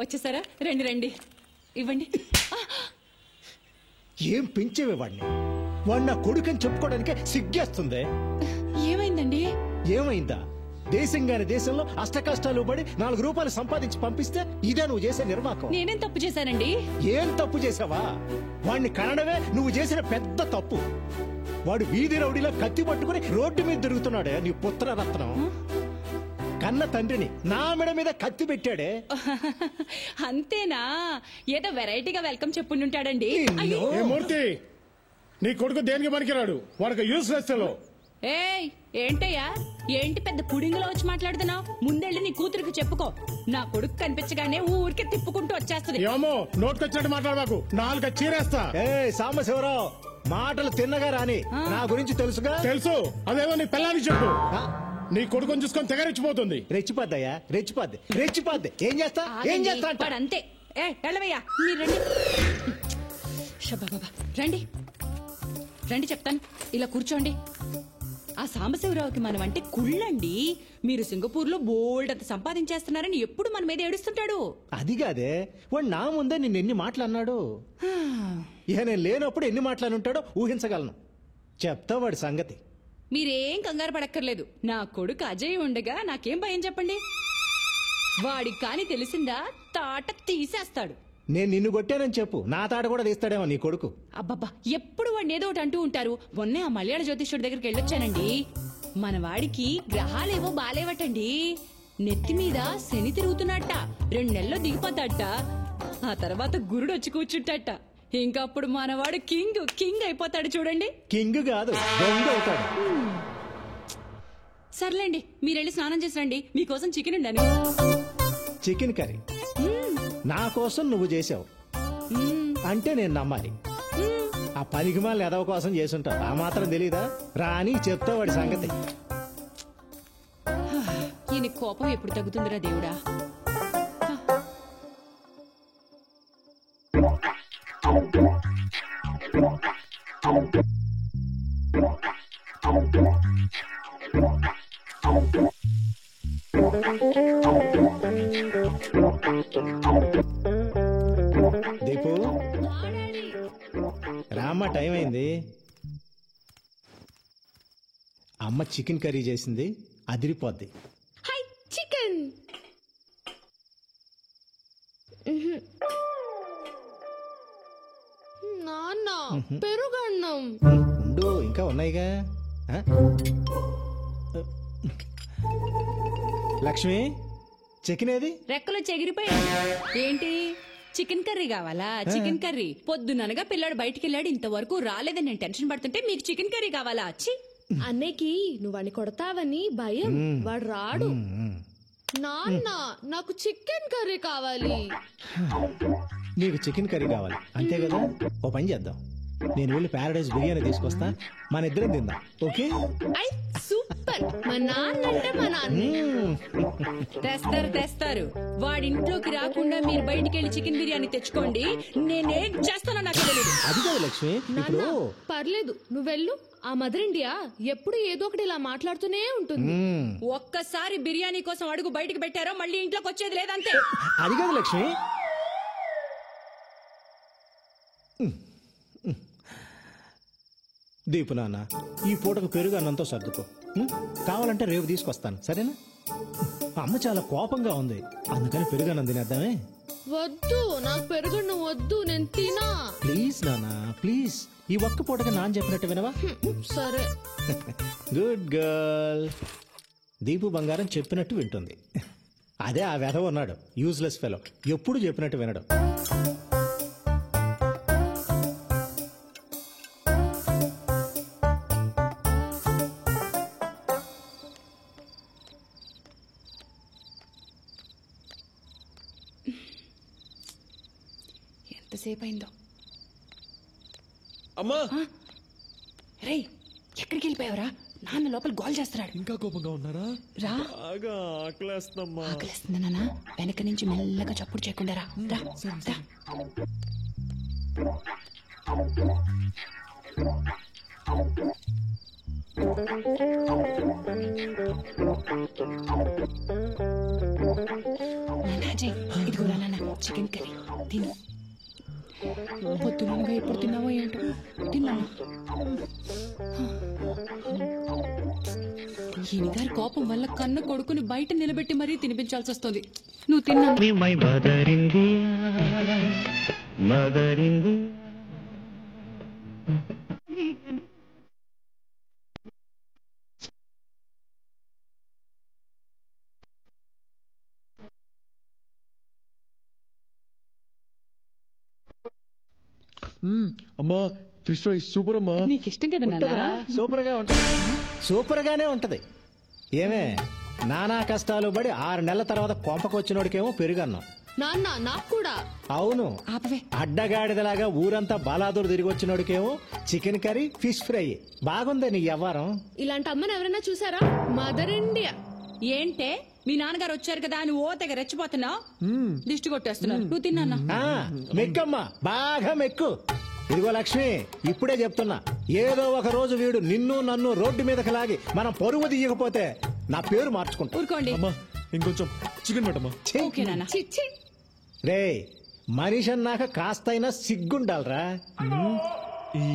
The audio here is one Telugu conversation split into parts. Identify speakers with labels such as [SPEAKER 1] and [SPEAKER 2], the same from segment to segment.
[SPEAKER 1] వచ్చేసారా? రండి రండి, ఇవ్వండి.
[SPEAKER 2] ఏం పెంచేవే వాడిని? వాడు నా కొడుకని చెప్పుకోవడానికే సిగ్గేస్తుంది.
[SPEAKER 1] ఏమైందండి?
[SPEAKER 2] ఏమైందా? దేశంగాని దేశంలో అష్ట కష్టాలు పడి 4 రూపాయలు సంపాదించి పంపిస్తే ఇదే నువ్వు చేసే నిర్వాకం.
[SPEAKER 1] నేనేం తప్పు చేశానండి?
[SPEAKER 2] ఏం తప్పు చేసావా? వాడిని కనడమే నువ్వు చేసిన పెద్ద తప్పు. వాడు వీధి రౌడీలో కత్తి పట్టుకుని రోడ్డు మీద తిరుగుతున్నాడే నీ పుత్రరత్నం. కన్న తండ్రిని నా మెడ మీద కత్తి పెట్టాడే.
[SPEAKER 1] అంతేనా? ఏదో వెరైటీగా వెల్కమ్ చెప్పుంటాడండి.
[SPEAKER 3] మూర్తి, నీ కొడుకు దేనికి పనికిరాడు, వాడికి యూస్లెస్ ఫెలో.
[SPEAKER 1] ఏయ్, ఏంటయ్యా? ఏంటి పెద్ద పుడింగులో వచ్చి మాట్లాడుతున్నావు? ముందెళ్ళి నీ కూతురికి చెప్పుకో. నా కొడుకు కనిపించగానే ఊరికే తిప్పుకుంటూ వచ్చేస్తుంది.
[SPEAKER 3] ఏమో నోట్కొచ్చినట్టు మాట్లాడబాకు, 4 చీరేస్తా.
[SPEAKER 2] సాంబశివరావు, మాటలు తిన్నగా రాని. నా గురించి తెలుసుగా?
[SPEAKER 3] తెలుసు. అదేమో నీ పిల్లానికి చెప్పు. నీ కొడుకుని చూసుకొని తెగరెచ్చిపోతుంది.
[SPEAKER 2] రెచ్చిపోద్దయ్యా, రెచ్చిపోద్ది. ఏం చేస్తా
[SPEAKER 1] అంతే. వెళ్ళవయ్యా, మీరు రండి. బాబా, రండి రండి, చెప్తాను. ఇలా కూర్చోండి. ఆ సాంబశివరావుకి మనం అంటే కుళ్ళండి. మీరు సింగపూర్ లో బోల్డ్ అంత సంపాదించేస్తున్నారని ఎప్పుడు మన మీద ఏడుస్తుంటాడు.
[SPEAKER 2] అది కాదే, వాడు నా ముందే నిన్ను ఎన్ని మాటలన్నాడు. ఇక నేను లేనప్పుడు ఎన్ని మాటలనుంటాడో ఊహించగలను. చెప్తా వాడి సంగతి.
[SPEAKER 1] మీరేం కంగారు పడక్కర్లేదు. నా కొడుకు అజయ్ ఉండగా నాకేం భయం చెప్పండి. వాడికి కాని తెలిసిందా తాట తీసేస్తాడు.
[SPEAKER 2] నేను నిన్ను కొట్టానని చెప్పు, నా తాట కూడా తీస్తాడేమో నీ కొడుకు.
[SPEAKER 1] అబ్బబ్బా, ఎప్పుడు వాడిని ఏదో ఒకటి అంటూ ఉంటారు. మొన్నే ఆ మలయాళ జ్యోతిష్యుడి దగ్గరికి వెళ్ళొచ్చానండి. మన వాడికి గ్రహాలేవో బాలేవటండి. నెత్తి మీద శని తిరుగుతున్నట్ట. 2 నెలల్లో దిగిపోతాడట. ఆ తర్వాత గురుడు వచ్చి కూర్చుంటాట. ఇంకా అప్పుడు మనవాడు కింగ్ అయిపోతాడు. చూడండి.
[SPEAKER 2] కింగ్ కాదు, దొంగ అవుతాడు.
[SPEAKER 1] సర్లేండి, మీరెళ్ళి స్నానం చేసి రండి. మీకోసం చికెన్ ఉండాను.
[SPEAKER 2] చికెన్ కర్రీ నా కోసం నువ్వు చేసావు అంటే నేను నమ్మాలి. ఆ పనికిమాలిన ఎదవ కోసం చేసుంటావు, ఆ మాత్రం తెలీదా? రాని చెప్తా వాడి సంగతి.
[SPEAKER 1] ఈయన కోపం ఎప్పుడు తగ్గుతుందిరా దేవుడా.
[SPEAKER 2] దీపు, రామ్మ, టైం అయింది. అమ్మ చికెన్ కర్రీ చేసింది, అదిరిపోద్ది.
[SPEAKER 4] చికెన్ నాన్న, పెరుగన్నం
[SPEAKER 2] ఉండు, ఇంకా ఉన్నాయిగా. లక్ష్మి, చికెన్ ఏది?
[SPEAKER 1] రెక్కలు చెగిరిపోయాడు. ఏంటి చికెన్ కర్రీ కావాలా? చికెన్ కర్రీ పొద్దుననగా పిల్లాడు బయటికి వెళ్ళాడు, ఇంతవరకు రాలేదని నేను టెన్షన్ పడుతుంటే మీకు చికెన్ కర్రీ కావాలా?
[SPEAKER 4] అన్నయ్యకి నువ్వని కొడతావని భయం, వాడు రాడు. నాన్న, నాకు చికెన్ కర్రీ కావాలి.
[SPEAKER 2] నీకు చికెన్ కర్రీ కావాలి అంతే కదా? ఓ పని చేద్దాం, నేను వెళ్ళి ప్యారడైజ్ బిర్యానీ తీసుకొస్తా, మన ఇద్దరం తిందాం. ఓకే?
[SPEAKER 4] సూపర్. మా నాన్న అంటే మా నాన్న.
[SPEAKER 1] తెస్తారు. వాడింట్లోకి రాకుండా మీరు బయటికి వెళ్ళి చికెన్ బిర్యానీ తెచ్చుకోండి. నేనేం చేస్తానో నాకు తెలియదు.
[SPEAKER 2] అది కాదు లక్ష్మి, ఇప్పుడు
[SPEAKER 4] పర్లేదు, నువ్వెళ్ళు. ఆ మదర్ ఇండియా ఎప్పుడు ఏదో ఒకటి ఇలా మాట్లాడుతూనే ఉంటుంది.
[SPEAKER 1] ఒక్కసారి బిర్యానీ కోసం అడుగు బయటికి పెట్టారో మళ్ళీ ఇంట్లోకి వచ్చేది లేదంతే.
[SPEAKER 2] అది కాదు లక్ష్మి, దీపు నాన్న, ఈ పూటకు పెరుగు అన్నంతో సర్దుకో. కావాలంటే రేపు తీసుకొస్తాను, సరేనా? అమ్మ చాలా కోపంగా ఉంది, అందుకని పెరుగు అన్నం తినేద్దామే.
[SPEAKER 4] వద్దు, నాకు పెరుగన్నం వద్దు, నేను తినా.
[SPEAKER 2] ప్లీజ్ నాన్న, ప్లీజ్. ఈ ఒక్క పూటకి నాన్న చెప్పినట్టు వినవా?
[SPEAKER 4] సరే.
[SPEAKER 2] Good girl. దీపు బంగారం చెప్పినట్టు వింటుంది. అదే ఆ వెధవ ఉన్నాడు, యూజ్లెస్ ఫెలో, ఎప్పుడు చెప్పినట్టు వినడు.
[SPEAKER 1] ఎంతసేపు అయిందో.
[SPEAKER 5] అమ్మా,
[SPEAKER 1] రే, ఎక్కడికి వెళ్ళిపోయావరా? నాన్న లోపల గోల్ చేస్తున్నాడు.
[SPEAKER 5] ఇంకా కోపంగా ఉన్నారా?
[SPEAKER 1] రా.
[SPEAKER 5] బాగా ఆకలేస్తుందమ్మా.
[SPEAKER 1] ఆకలేస్తుంది నాన్న. వెనక నుంచి మెల్లగా చప్పుడు చేయకుండా రా. ఇదిగోరా నాన్న చికెన్ కర్రీ తిను. పొద్దునగా ఎప్పుడు తిన్నావో ఏంటో తిన్నాను. ఈయనగారి కోపం వల్ల కన్ను కొడుకుని బయట నిలబెట్టి మరీ తినిపించాల్సి వస్తుంది. నువ్వు తిన్నా
[SPEAKER 5] అమ్మా ఫిష్ ఫ్రై సూపర్ అమ్మా.
[SPEAKER 1] నీకు ఇష్టం కదా నాన్న.
[SPEAKER 2] సూపర్ గా ఉంటది, సూపర్ గానే ఉంటది. ఏమే నానా కష్టాలు పడి 6 నెలల తర్వాత కొంపకొచ్చినోడికేమో పెరుగన్నాం.
[SPEAKER 4] నాన్న నాకు కూడా.
[SPEAKER 2] అవును,
[SPEAKER 1] ఆపవే.
[SPEAKER 2] అడ్డగాడిదలాగా ఊరంతా బాలాదూరు తిరిగి వచ్చినోడికేమో చికెన్ కర్రీ ఫిష్ ఫ్రై. బాగుందే నీ వ్యవహారం.
[SPEAKER 4] ఇలాంటి అమ్మని ఎవరైనా చూసారా? Mother India.
[SPEAKER 1] ఏంటే మీ నాన్నగారు వచ్చారు కదా అని ఓ తెగ రెచ్చిపోతున్నావు. దిష్టి కొట్టేస్తున్నావు. నువ్వు తిన్నా.
[SPEAKER 2] మెక్కమ్మా, బాగా మెక్కు. ఇదిగో లక్ష్మి, ఇప్పుడే చెప్తున్నా, ఏదో ఒక రోజు వీడు నిన్ను నన్ను రోడ్డు మీదకి లాగి మనం పరువు తీయకపోతే నా పేరు మార్చుకుంటా.
[SPEAKER 1] ఊరుకోండి.
[SPEAKER 5] అమ్మా ఇంకొంచెం చికెన్ పెట్టమ్మా.
[SPEAKER 1] ఓకే నాన్న.
[SPEAKER 4] చిచ్చి.
[SPEAKER 2] రే, మనిషి అన్నాక కాస్తైనా సిగ్గుండాలరా.
[SPEAKER 5] ఈ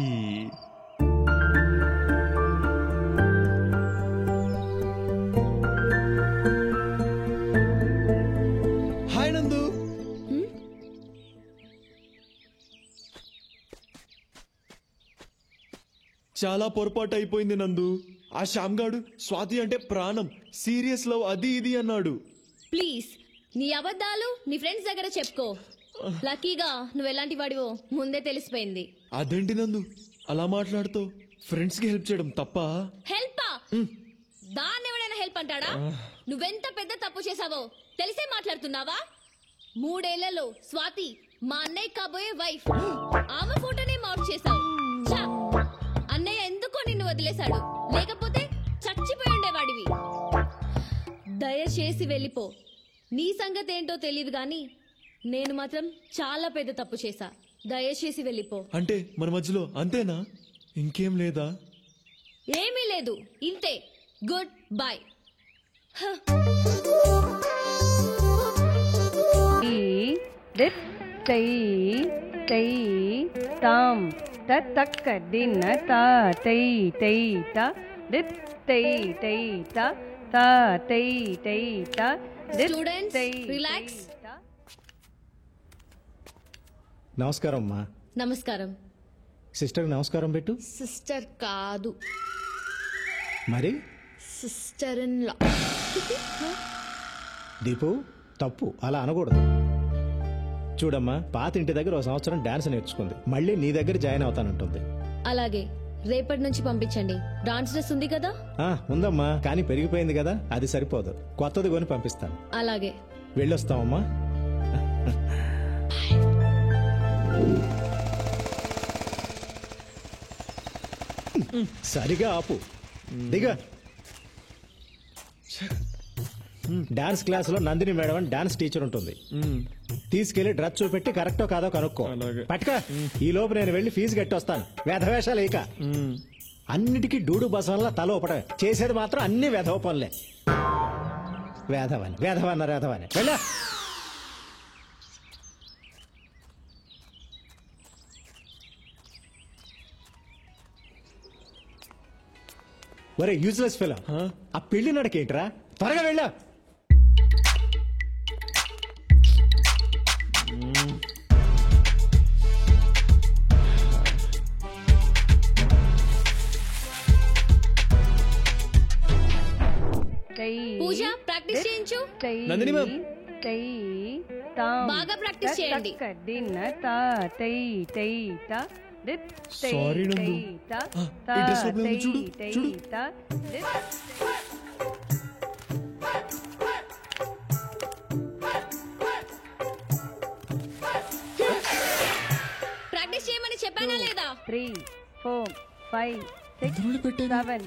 [SPEAKER 5] హాయ్ నందు. చాలా పొరపాటు అయిపోయింది నందు. ఆ శ్యామ్ గాడు స్వాతి అంటే ప్రాణం, సీరియస్ లవ్ అది ఇది అన్నాడు.
[SPEAKER 6] ప్లీజ్ నీ అబద్ధాలు నీ ఫ్రెండ్స్ దగ్గర చెప్పుకో. లక్కీగా నువ్వు ఎలాంటి వాడివో ముందే తెలిసిపోయింది.
[SPEAKER 5] అదేంటి నందు అలా మాట్లాడుతావు? ఫ్రెండ్స్ కి హెల్ప్ చేయడం తప్ప?
[SPEAKER 6] హెల్పా? దాన్ని ఎవడైనా హెల్ప్ అంటాడా? నువ్వెంత పెద్ద తప్పు చేసావో తెలిసే మాట్లాడుతున్నావా? 3 ఏళ్లలో స్వాతి మా అన్నయ్య కాబోయే వైఫ్. ఆమె ఫోటోనే మార్క్ చేశావు. ఛా! అన్నయ్య ఎందుకో నిన్ను వదిలేశాడు, లేకపోతే చచ్చిపోయి ఉండేవాడివి. దయచేసి వెళ్ళిపో. నీ సంగతి ఏంటో తెలియదు గాని నేను మాత్రం చాలా పెద్ద తప్పు చేశా. దయచేసి వెళ్ళిపో.
[SPEAKER 5] అంటే మన మధ్యలో అంతేనా? ఇంకేం లేదా?
[SPEAKER 6] ఏమీ లేదు, ఇంతే. Good bye.
[SPEAKER 7] తాం తక్క దిన తా తై తై తా దిత్ తై తై తా తా తై తై తా దిత్
[SPEAKER 6] స్టూడెంట్స్
[SPEAKER 7] తై
[SPEAKER 6] రిలాక్స్.
[SPEAKER 2] నమస్కారం అమ్మా.
[SPEAKER 6] నమస్కారం.
[SPEAKER 2] సిస్టర్ నమస్కారం పెట్టు.
[SPEAKER 4] సిస్టర్ కాదు,
[SPEAKER 2] మరి
[SPEAKER 4] సిస్టర్ ఇన్ లా.
[SPEAKER 2] దీపు, తప్పు అలా అనకూడదు. చూడమ్మా, పాత ఇంటి దగ్గర 1 సంవత్సరం డాన్స్ నేర్చుకుంది, మళ్ళీ నీ దగ్గర జాయిన్ అవుతానంటుంది.
[SPEAKER 6] అలాగే రేపటి నుంచి పంపించండి. డాన్స్ డ్రెస్ ఉంది కదా?
[SPEAKER 2] ఉందమ్మా, కానీ పెరిగిపోయింది కదా, అది సరిపోదు. కొత్తది కొని పంపిస్తాను.
[SPEAKER 6] అలాగే
[SPEAKER 2] వెళ్ళొస్తామమ్మా. సరిగా ఆపు, దిగా. డాన్స్ క్లాస్ లో నందిని మేడం అని డాన్స్ టీచర్ ఉంటుంది. తీసుకెళ్లి డ్రెస్ చూపెట్టి కరెక్టో కాదో కనుక్కో.
[SPEAKER 5] అలాగే.
[SPEAKER 2] పట్టుకో. ఈ లోపు నేను వెళ్ళి ఫీజు కట్టి వస్తాను. వేధవేషాలు ఇక అన్నిటికీ డూడు బసంలా తల ఊపడమే, చేసేది మాత్రం అన్ని వేధవ పనులే. వేధవని వేధవన్నారు, వేధవని వెళ్ళా. ఒరే యూజ్లెస్ ఫెలో, ఆ పెళ్లి నడకేంట్రా? త్వరగా వెళ్ళా.
[SPEAKER 6] పూజ ప్రాక్టీస్ చేయించు.
[SPEAKER 5] నందిని మ్యామ్.
[SPEAKER 6] బాగా ప్రాక్టీస్ చేయండి.
[SPEAKER 5] సారీ నందు. ఈ డ్రెస్ లోపల ఉంది, చూడు చూడు.
[SPEAKER 6] ప్రాక్టీస్ చేయమని చెప్పానా లేదా?
[SPEAKER 7] 3 4 5 6 7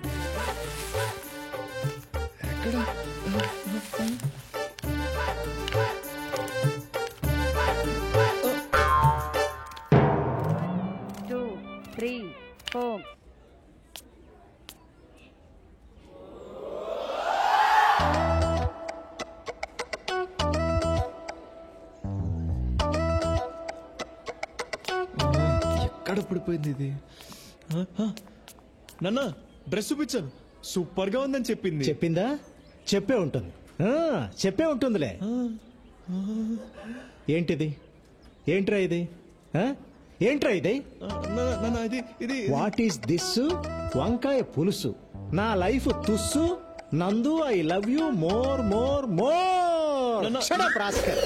[SPEAKER 7] 2 3 4
[SPEAKER 5] యాడ పడిపోయింది ఇది నాన్న డ్రెస్ చూపించాను సూపర్ గా ఉందని చెప్పింది.
[SPEAKER 2] చెప్పిందా? చెప్పే ఉంటుంది. చెప్పే ఉంటుందిలే. ఏంటిది? ఏంట్రా ఇది? ఏంట్రా ఇది?
[SPEAKER 5] నాన్న ఇది ఇది
[SPEAKER 2] వాట్ ఈస్ దిస్? వంకాయ పులుసు. నా లైఫ్ తుస్సు. నందు I love you more more more. Shut up, rascal.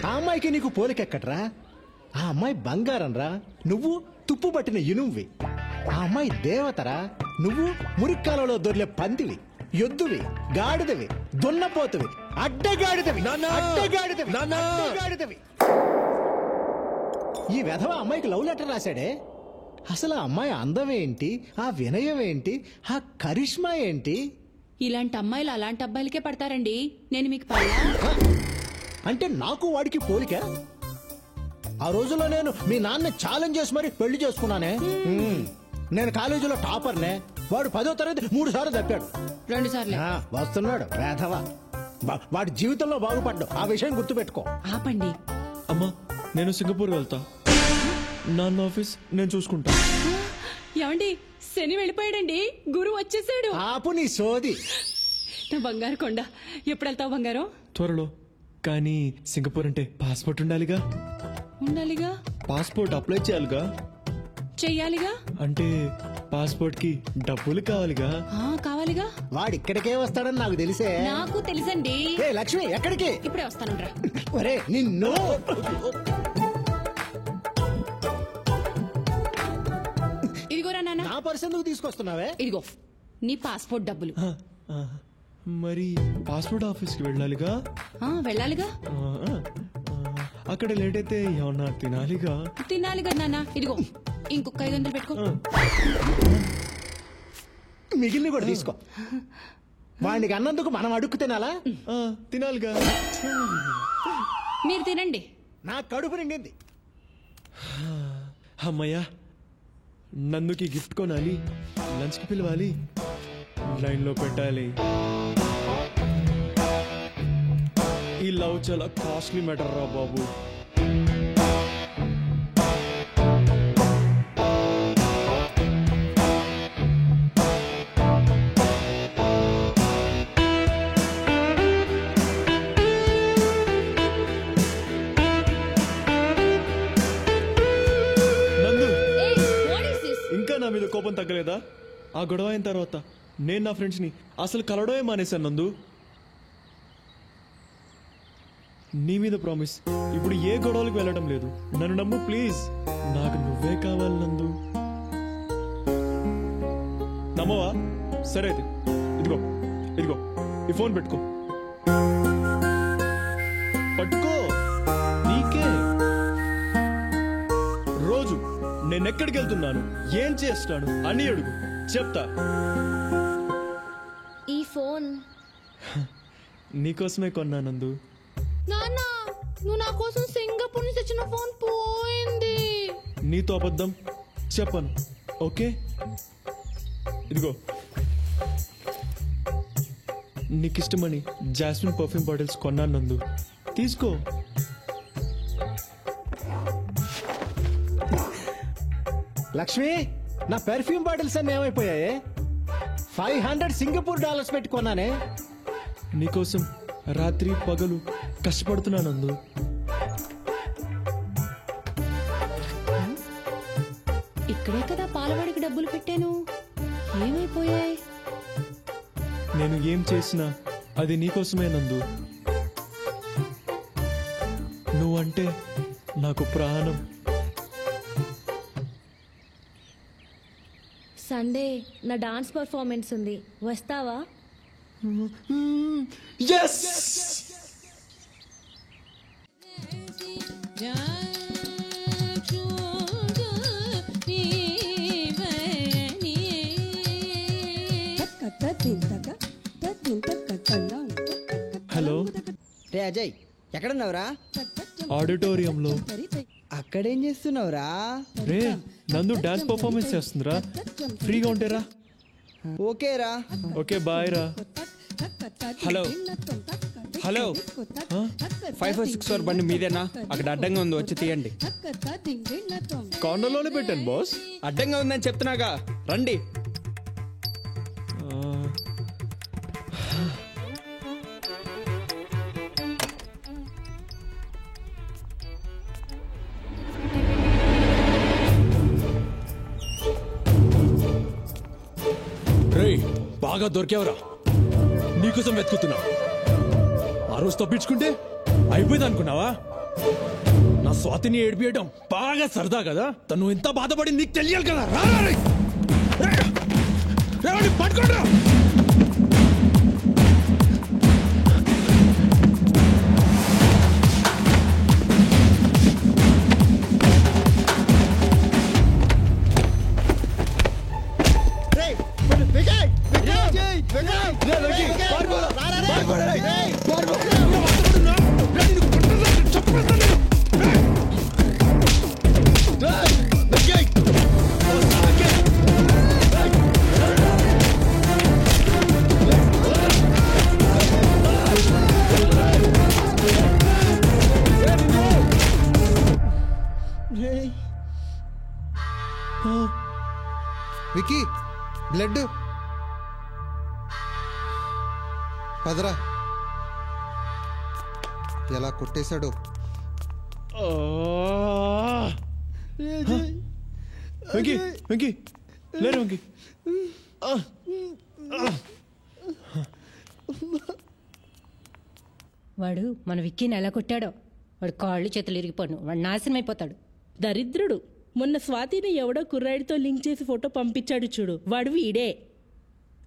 [SPEAKER 2] ఆ అమ్మాయికి నీకు పోలికెక్కట్రా? ఆ అమ్మాయి బంగారం రా, నువ్వు తుప్పు పట్టిన ఇనుమువి. ఆ అమ్మాయి దేవతరా, నువ్వు మురిక్కాలలో దొర్లే పందివి, ఎద్దువి, గాడిదవి, దున్నపోతువి, అడ్డగాడిదవి, అడ్డగాడిదవి, అడ్డగాడిదవి. ఈ వెధవ అమ్మాయికి లవ్ లెటర్ రాశాడే. అసలు ఆ అమ్మాయి అందం ఏంటి, ఆ వినయం ఏంటి, ఆ కరిష్మా ఏంటి?
[SPEAKER 1] ఇలాంటి అమ్మాయిలు అలాంటి అబ్బాయిలకే పడతారండి. నేను మీకు పడలా?
[SPEAKER 2] అంటే నాకు వాడికి పోలిక? ఆ రోజుల్లో నేను మీ నాన్న ఛాలెంజ్ చేసి మరి పెళ్లి చేసుకున్నానే. నేను కాలేజీలో టాపర్నే. వాడు 10వ తరగతి 3 సార్లు తప్పాడు.
[SPEAKER 1] 2 సార్లు.
[SPEAKER 2] వస్తున్నాడు వేధవ. వాడి జీవితంలో బాగుపడ్డు. ఆ విషయం గుర్తుపెట్టుకో.
[SPEAKER 1] ఆపండి.
[SPEAKER 5] అమ్మా నేను సింగపూర్ వెళ్తా. నాన్న ఆఫీస్ నేను చూసుకుంటా.
[SPEAKER 1] ఏమండి, శని వెళ్ళిపోయాడండి, గురువు వచ్చేసాడు.
[SPEAKER 2] ఆపు నీ సోది.
[SPEAKER 1] నా బంగారు కొండ. ఎప్పుడు వెళ్తావు బంగారం?
[SPEAKER 5] త్వరలో. కానీ సింగపూర్ అంటే పాస్పోర్ట్ ఉండాలిగా.
[SPEAKER 1] ఉండాలిగా.
[SPEAKER 5] పాస్పోర్ట్ అప్లై చేయాలిగా.
[SPEAKER 1] చెయ్యాలిగా.
[SPEAKER 5] అంటే పాస్పోర్ట్ కి డబ్బులు కావాలిగా.
[SPEAKER 1] కావాలిగా.
[SPEAKER 2] వాడు ఇక్కడికే వస్తాడని నాకు తెలిసే.
[SPEAKER 1] నాకు తెలుసండి.
[SPEAKER 2] ఏ లక్ష్మి, ఎక్కడికి?
[SPEAKER 1] ఇప్పుడే వస్తానురా.
[SPEAKER 2] ఒరే నిన్ను.
[SPEAKER 1] ఇదిగోరా నాన్న.
[SPEAKER 2] నా పర్స్ ఎందుకు తీసుకొస్తున్నావే?
[SPEAKER 1] ఇదిగో నీ పాస్పోర్ట్ డబ్బులు.
[SPEAKER 5] మరి పాస్పోర్ట్ ఆఫీస్ కి వెళ్ళాలిగా.
[SPEAKER 1] వెళ్ళాలిగా.
[SPEAKER 5] అక్కడ లేట్ అయితే ఏమన్నా తినాలిగా.
[SPEAKER 1] తినాలిగా నాన్న. ఇదిగో ఇంకొక 500 పెట్టుకో.
[SPEAKER 2] మిగిలిన కూడా తీసుకో. వాడికి అన్నందుకు మనం అడుక్కు తినాలా?
[SPEAKER 5] తినాలిగా.
[SPEAKER 1] మీరు తినండి.
[SPEAKER 2] నా కడుపు నిండింది.
[SPEAKER 5] అమ్మయ్యా, నందుకి గిఫ్ట్ కొనాలి, లంచ్ కి పిలవాలి, లైన్ లో పెట్టాలి. ఈ లవ్ చాలా కాస్ట్లీ మ్యాటర్ రా బాబు. నందు, ఇంకా నా మీద కోపం తగ్గలేదా? ఆ గొడవ అయిన తర్వాత నేను నా ఫ్రెండ్స్ ని అసలు కలవడమే మానేశాను నందు. నీ మీద ప్రామిస్, ఇప్పుడు ఏ గొడవలకు వెళ్ళడం లేదు. నన్ను నమ్ము ప్లీజ్. నాకు నువ్వే కావాలి నందు. నమ్మవా? సరే అయితే ఇదిగో ఇదిగో ఈ ఫోన్ పెట్టుకో. పట్టుకో, నీకే. రోజు నేనెక్కడికి వెళ్తున్నాను, ఏం చేస్తాను అని అడుగు, చెప్తా.
[SPEAKER 6] ఈ ఫోన్
[SPEAKER 5] నీకోసమే కొన్నా నందు.
[SPEAKER 4] నాన్న, నువ్వు నా కోసం సింగపూర్ నుంచి తెచ్చిన ఫోన్ పోయింది.
[SPEAKER 5] నీతో అబద్ధం చెప్పను, ఓకే? ఇదిగో నీకిష్టమని జాస్మిన్ పర్ఫ్యూమ్ బాటిల్స్ కొన్నాను నందు, తీసుకో.
[SPEAKER 2] లక్ష్మి, నా పెర్ఫ్యూమ్ బాటిల్స్ అన్ని ఏమైపోయాయి? $500 సింగపూర్ పెట్టి కొన్నానే.
[SPEAKER 5] నీకోసం రాత్రి పగలు కష్టపడుతున్నా నందు.
[SPEAKER 1] ఇక్కడే కదా పాలవాడికి డబ్బులు పెట్టాను, ఏమైపోయాయి?
[SPEAKER 5] నేను ఏం చేసినా అది నీకోసమే నందు. నువ్వంటే నాకు ప్రాణం.
[SPEAKER 6] సండే నా డాన్స్ పర్ఫార్మెన్స్ ఉంది, వస్తావా?
[SPEAKER 5] yes హలో
[SPEAKER 8] రే అజయ్, ఎక్కడున్నావురా?
[SPEAKER 5] ఆడిటోరియంలో.
[SPEAKER 8] అక్కడేం చేస్తున్నావురా?
[SPEAKER 5] రే నందు డాన్స్ పర్ఫార్మెన్స్ చేస్తుందిరా, ఫ్రీగా ఉంటేరా.
[SPEAKER 8] ఓకేరా.
[SPEAKER 5] ఓకే బాయ్ రా.
[SPEAKER 9] హలో హలో 5464 బండి మీదేనా? అక్కడ అడ్డంగా ఉంది, వచ్చి తీయండి.
[SPEAKER 5] కార్నర్లోనే పెట్టాను బాస్.
[SPEAKER 9] అడ్డంగా ఉందని చెప్తున్నాగా, రండి.
[SPEAKER 10] బాగా దొరికేవరా, నీకోసం వెతుకుతున్నా. ఆ రోజు తప్పించుకుంటే అయిపోయింది అనుకున్నావా? నా స్వాతిని ఏడిపియడం బాగా సరదా కదా. తను ఎంత బాధపడింది నీకు తెలియాలి కదా. పట్టుకోండి.
[SPEAKER 11] వికీ, బ్లడ్ పదరా. ఎలా కొట్టేశాడు.
[SPEAKER 5] వెంకీ వెంకీ లేరు వెంకీ.
[SPEAKER 12] వాడు మన విక్కీని ఎలా కొట్టాడో, వాడు కాళ్ళు చేతులు ఇరిగిపోను, వాడు నాశనం అయిపోతాడు.
[SPEAKER 13] దరిద్రుడు. మొన్న స్వాతిని ఎవడో కుర్రాడితో లింక్ చేసి ఫోటో పంపించాడు చూడు, వాడు వీడే.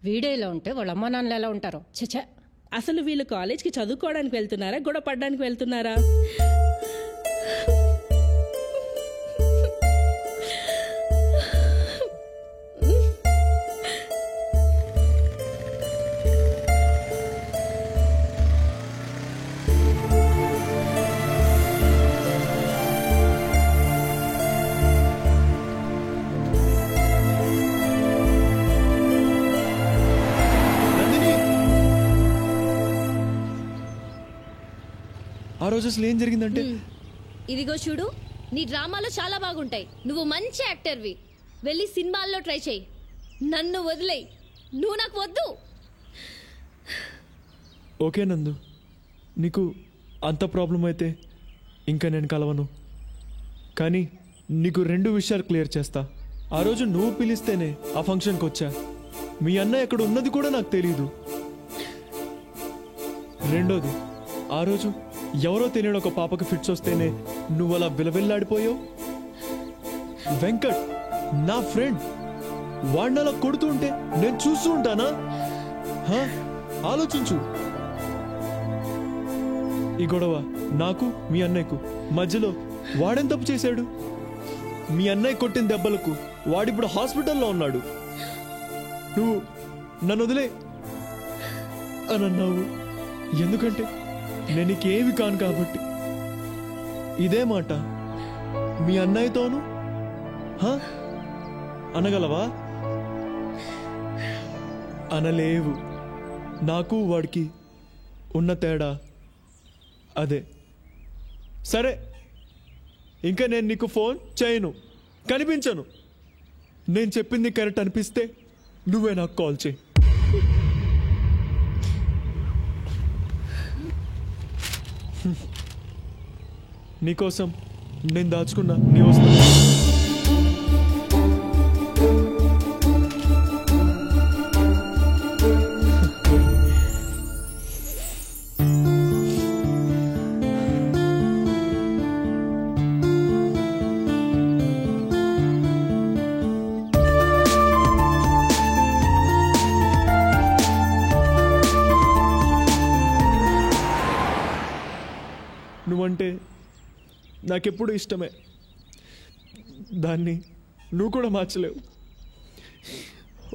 [SPEAKER 12] వీడే ఇలా ఉంటే వాళ్ళ అమ్మా నాన్నలు ఎలా ఉంటారో. చచ్చా,
[SPEAKER 13] అసలు వీళ్ళు కాలేజ్కి చదువుకోవడానికి వెళ్తున్నారా, గొడవ పడడానికి వెళ్తున్నారా?
[SPEAKER 5] ఆ రోజు అసలు ఏం జరిగిందంటే,
[SPEAKER 6] ఇదిగో చూడు, నీ డ్రామాలు చాలా బాగుంటాయి. నువ్వు మంచి యాక్టర్వి. వెళ్ళి సినిమాల్లో ట్రై చేయి. నన్ను వదిలేయి. నువ్వు నాకు వద్దు.
[SPEAKER 5] ఓకే నందు, నీకు అంత ప్రాబ్లం అయితే ఇంకా నేను కలవను. కానీ నీకు 2 విషయాలు క్లియర్ చేస్తా. ఆ రోజు నువ్వు పిలిస్తేనే ఆ ఫంక్షన్కి వచ్చా. మీ అన్న ఎక్కడ ఉన్నది కూడా నాకు తెలియదు. రెండోది, ఆ రోజు ఎవరో తెలియని ఒక పాపకి ఫిట్స్ వస్తేనే నువ్వు అలా విలవిల్లాడిపోయావు. వెంకట్ నా ఫ్రెండ్, వాడిని అలా కొడుతూ ఉంటే నేను చూస్తూ ఉంటానా? ఆలోచించు. ఈ గొడవ నాకు మీ అన్నయ్యకు మధ్యలో వాడేం తప్పు చేశాడు? మీ అన్నయ్య కొట్టిన దెబ్బలకు వాడిప్పుడు హాస్పిటల్లో ఉన్నాడు. నువ్వు నన్ను వదిలే అని అన్నావు. ఎందుకంటే నేను నీకేమి కాను కాబట్టి. ఇదే మాట మీ అన్నయ్యతోను అనగలవా? అనలేవు. నాకు వాడికి ఉన్న తేడా అదే. సరే, ఇంకా నేను నీకు ఫోన్ చేయను, కనిపించను. నేను చెప్పింది కరెక్ట్ అనిపిస్తే నువ్వే నాకు కాల్ చేయి. నీకోసం నేను దాచుకున్నా నీ వస్తా. నువ్వంటే నాకెప్పుడు ఇష్టమే. దాన్ని నువ్వు కూడా మార్చలేవు.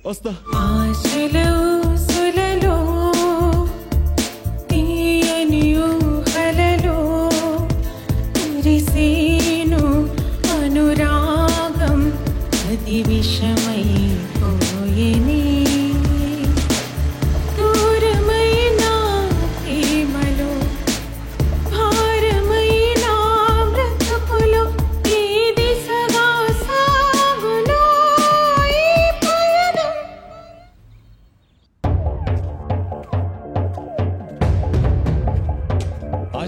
[SPEAKER 5] వస్తా.
[SPEAKER 14] అనురాగం అది విషమైపోయేనే దూరమైన ప్రేమలో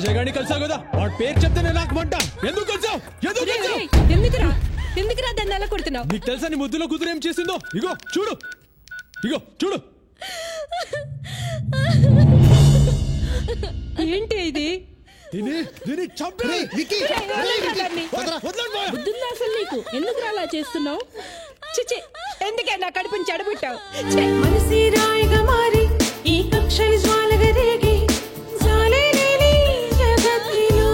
[SPEAKER 10] అజయ్ గారిని కలిసావు కదా, వాడి పేరు చెప్తేనే నాకు మంట. ఎందుకు కలిసావు?
[SPEAKER 12] ఎందుకురా దాన్ని ఎలా కొడుతున్నావు?
[SPEAKER 10] నీకు తెలుసా నీ ముద్దులో కూతురు ఏం చేసిందో? ఇగో చూడు, ఇగో చూడు.
[SPEAKER 13] ఏంటి ఇది?
[SPEAKER 3] బుద్ధుందా అసలు నీకు? ఎందుకు అలా చేస్తున్నావు?
[SPEAKER 12] చిచి, ఎందుకే నా కడుపుని చెడబుట్టావు?
[SPEAKER 14] మనసి రాయిగా మారి ఈ కక్షై జ్వాలగా రేగి జాలేలేని జగత్తులో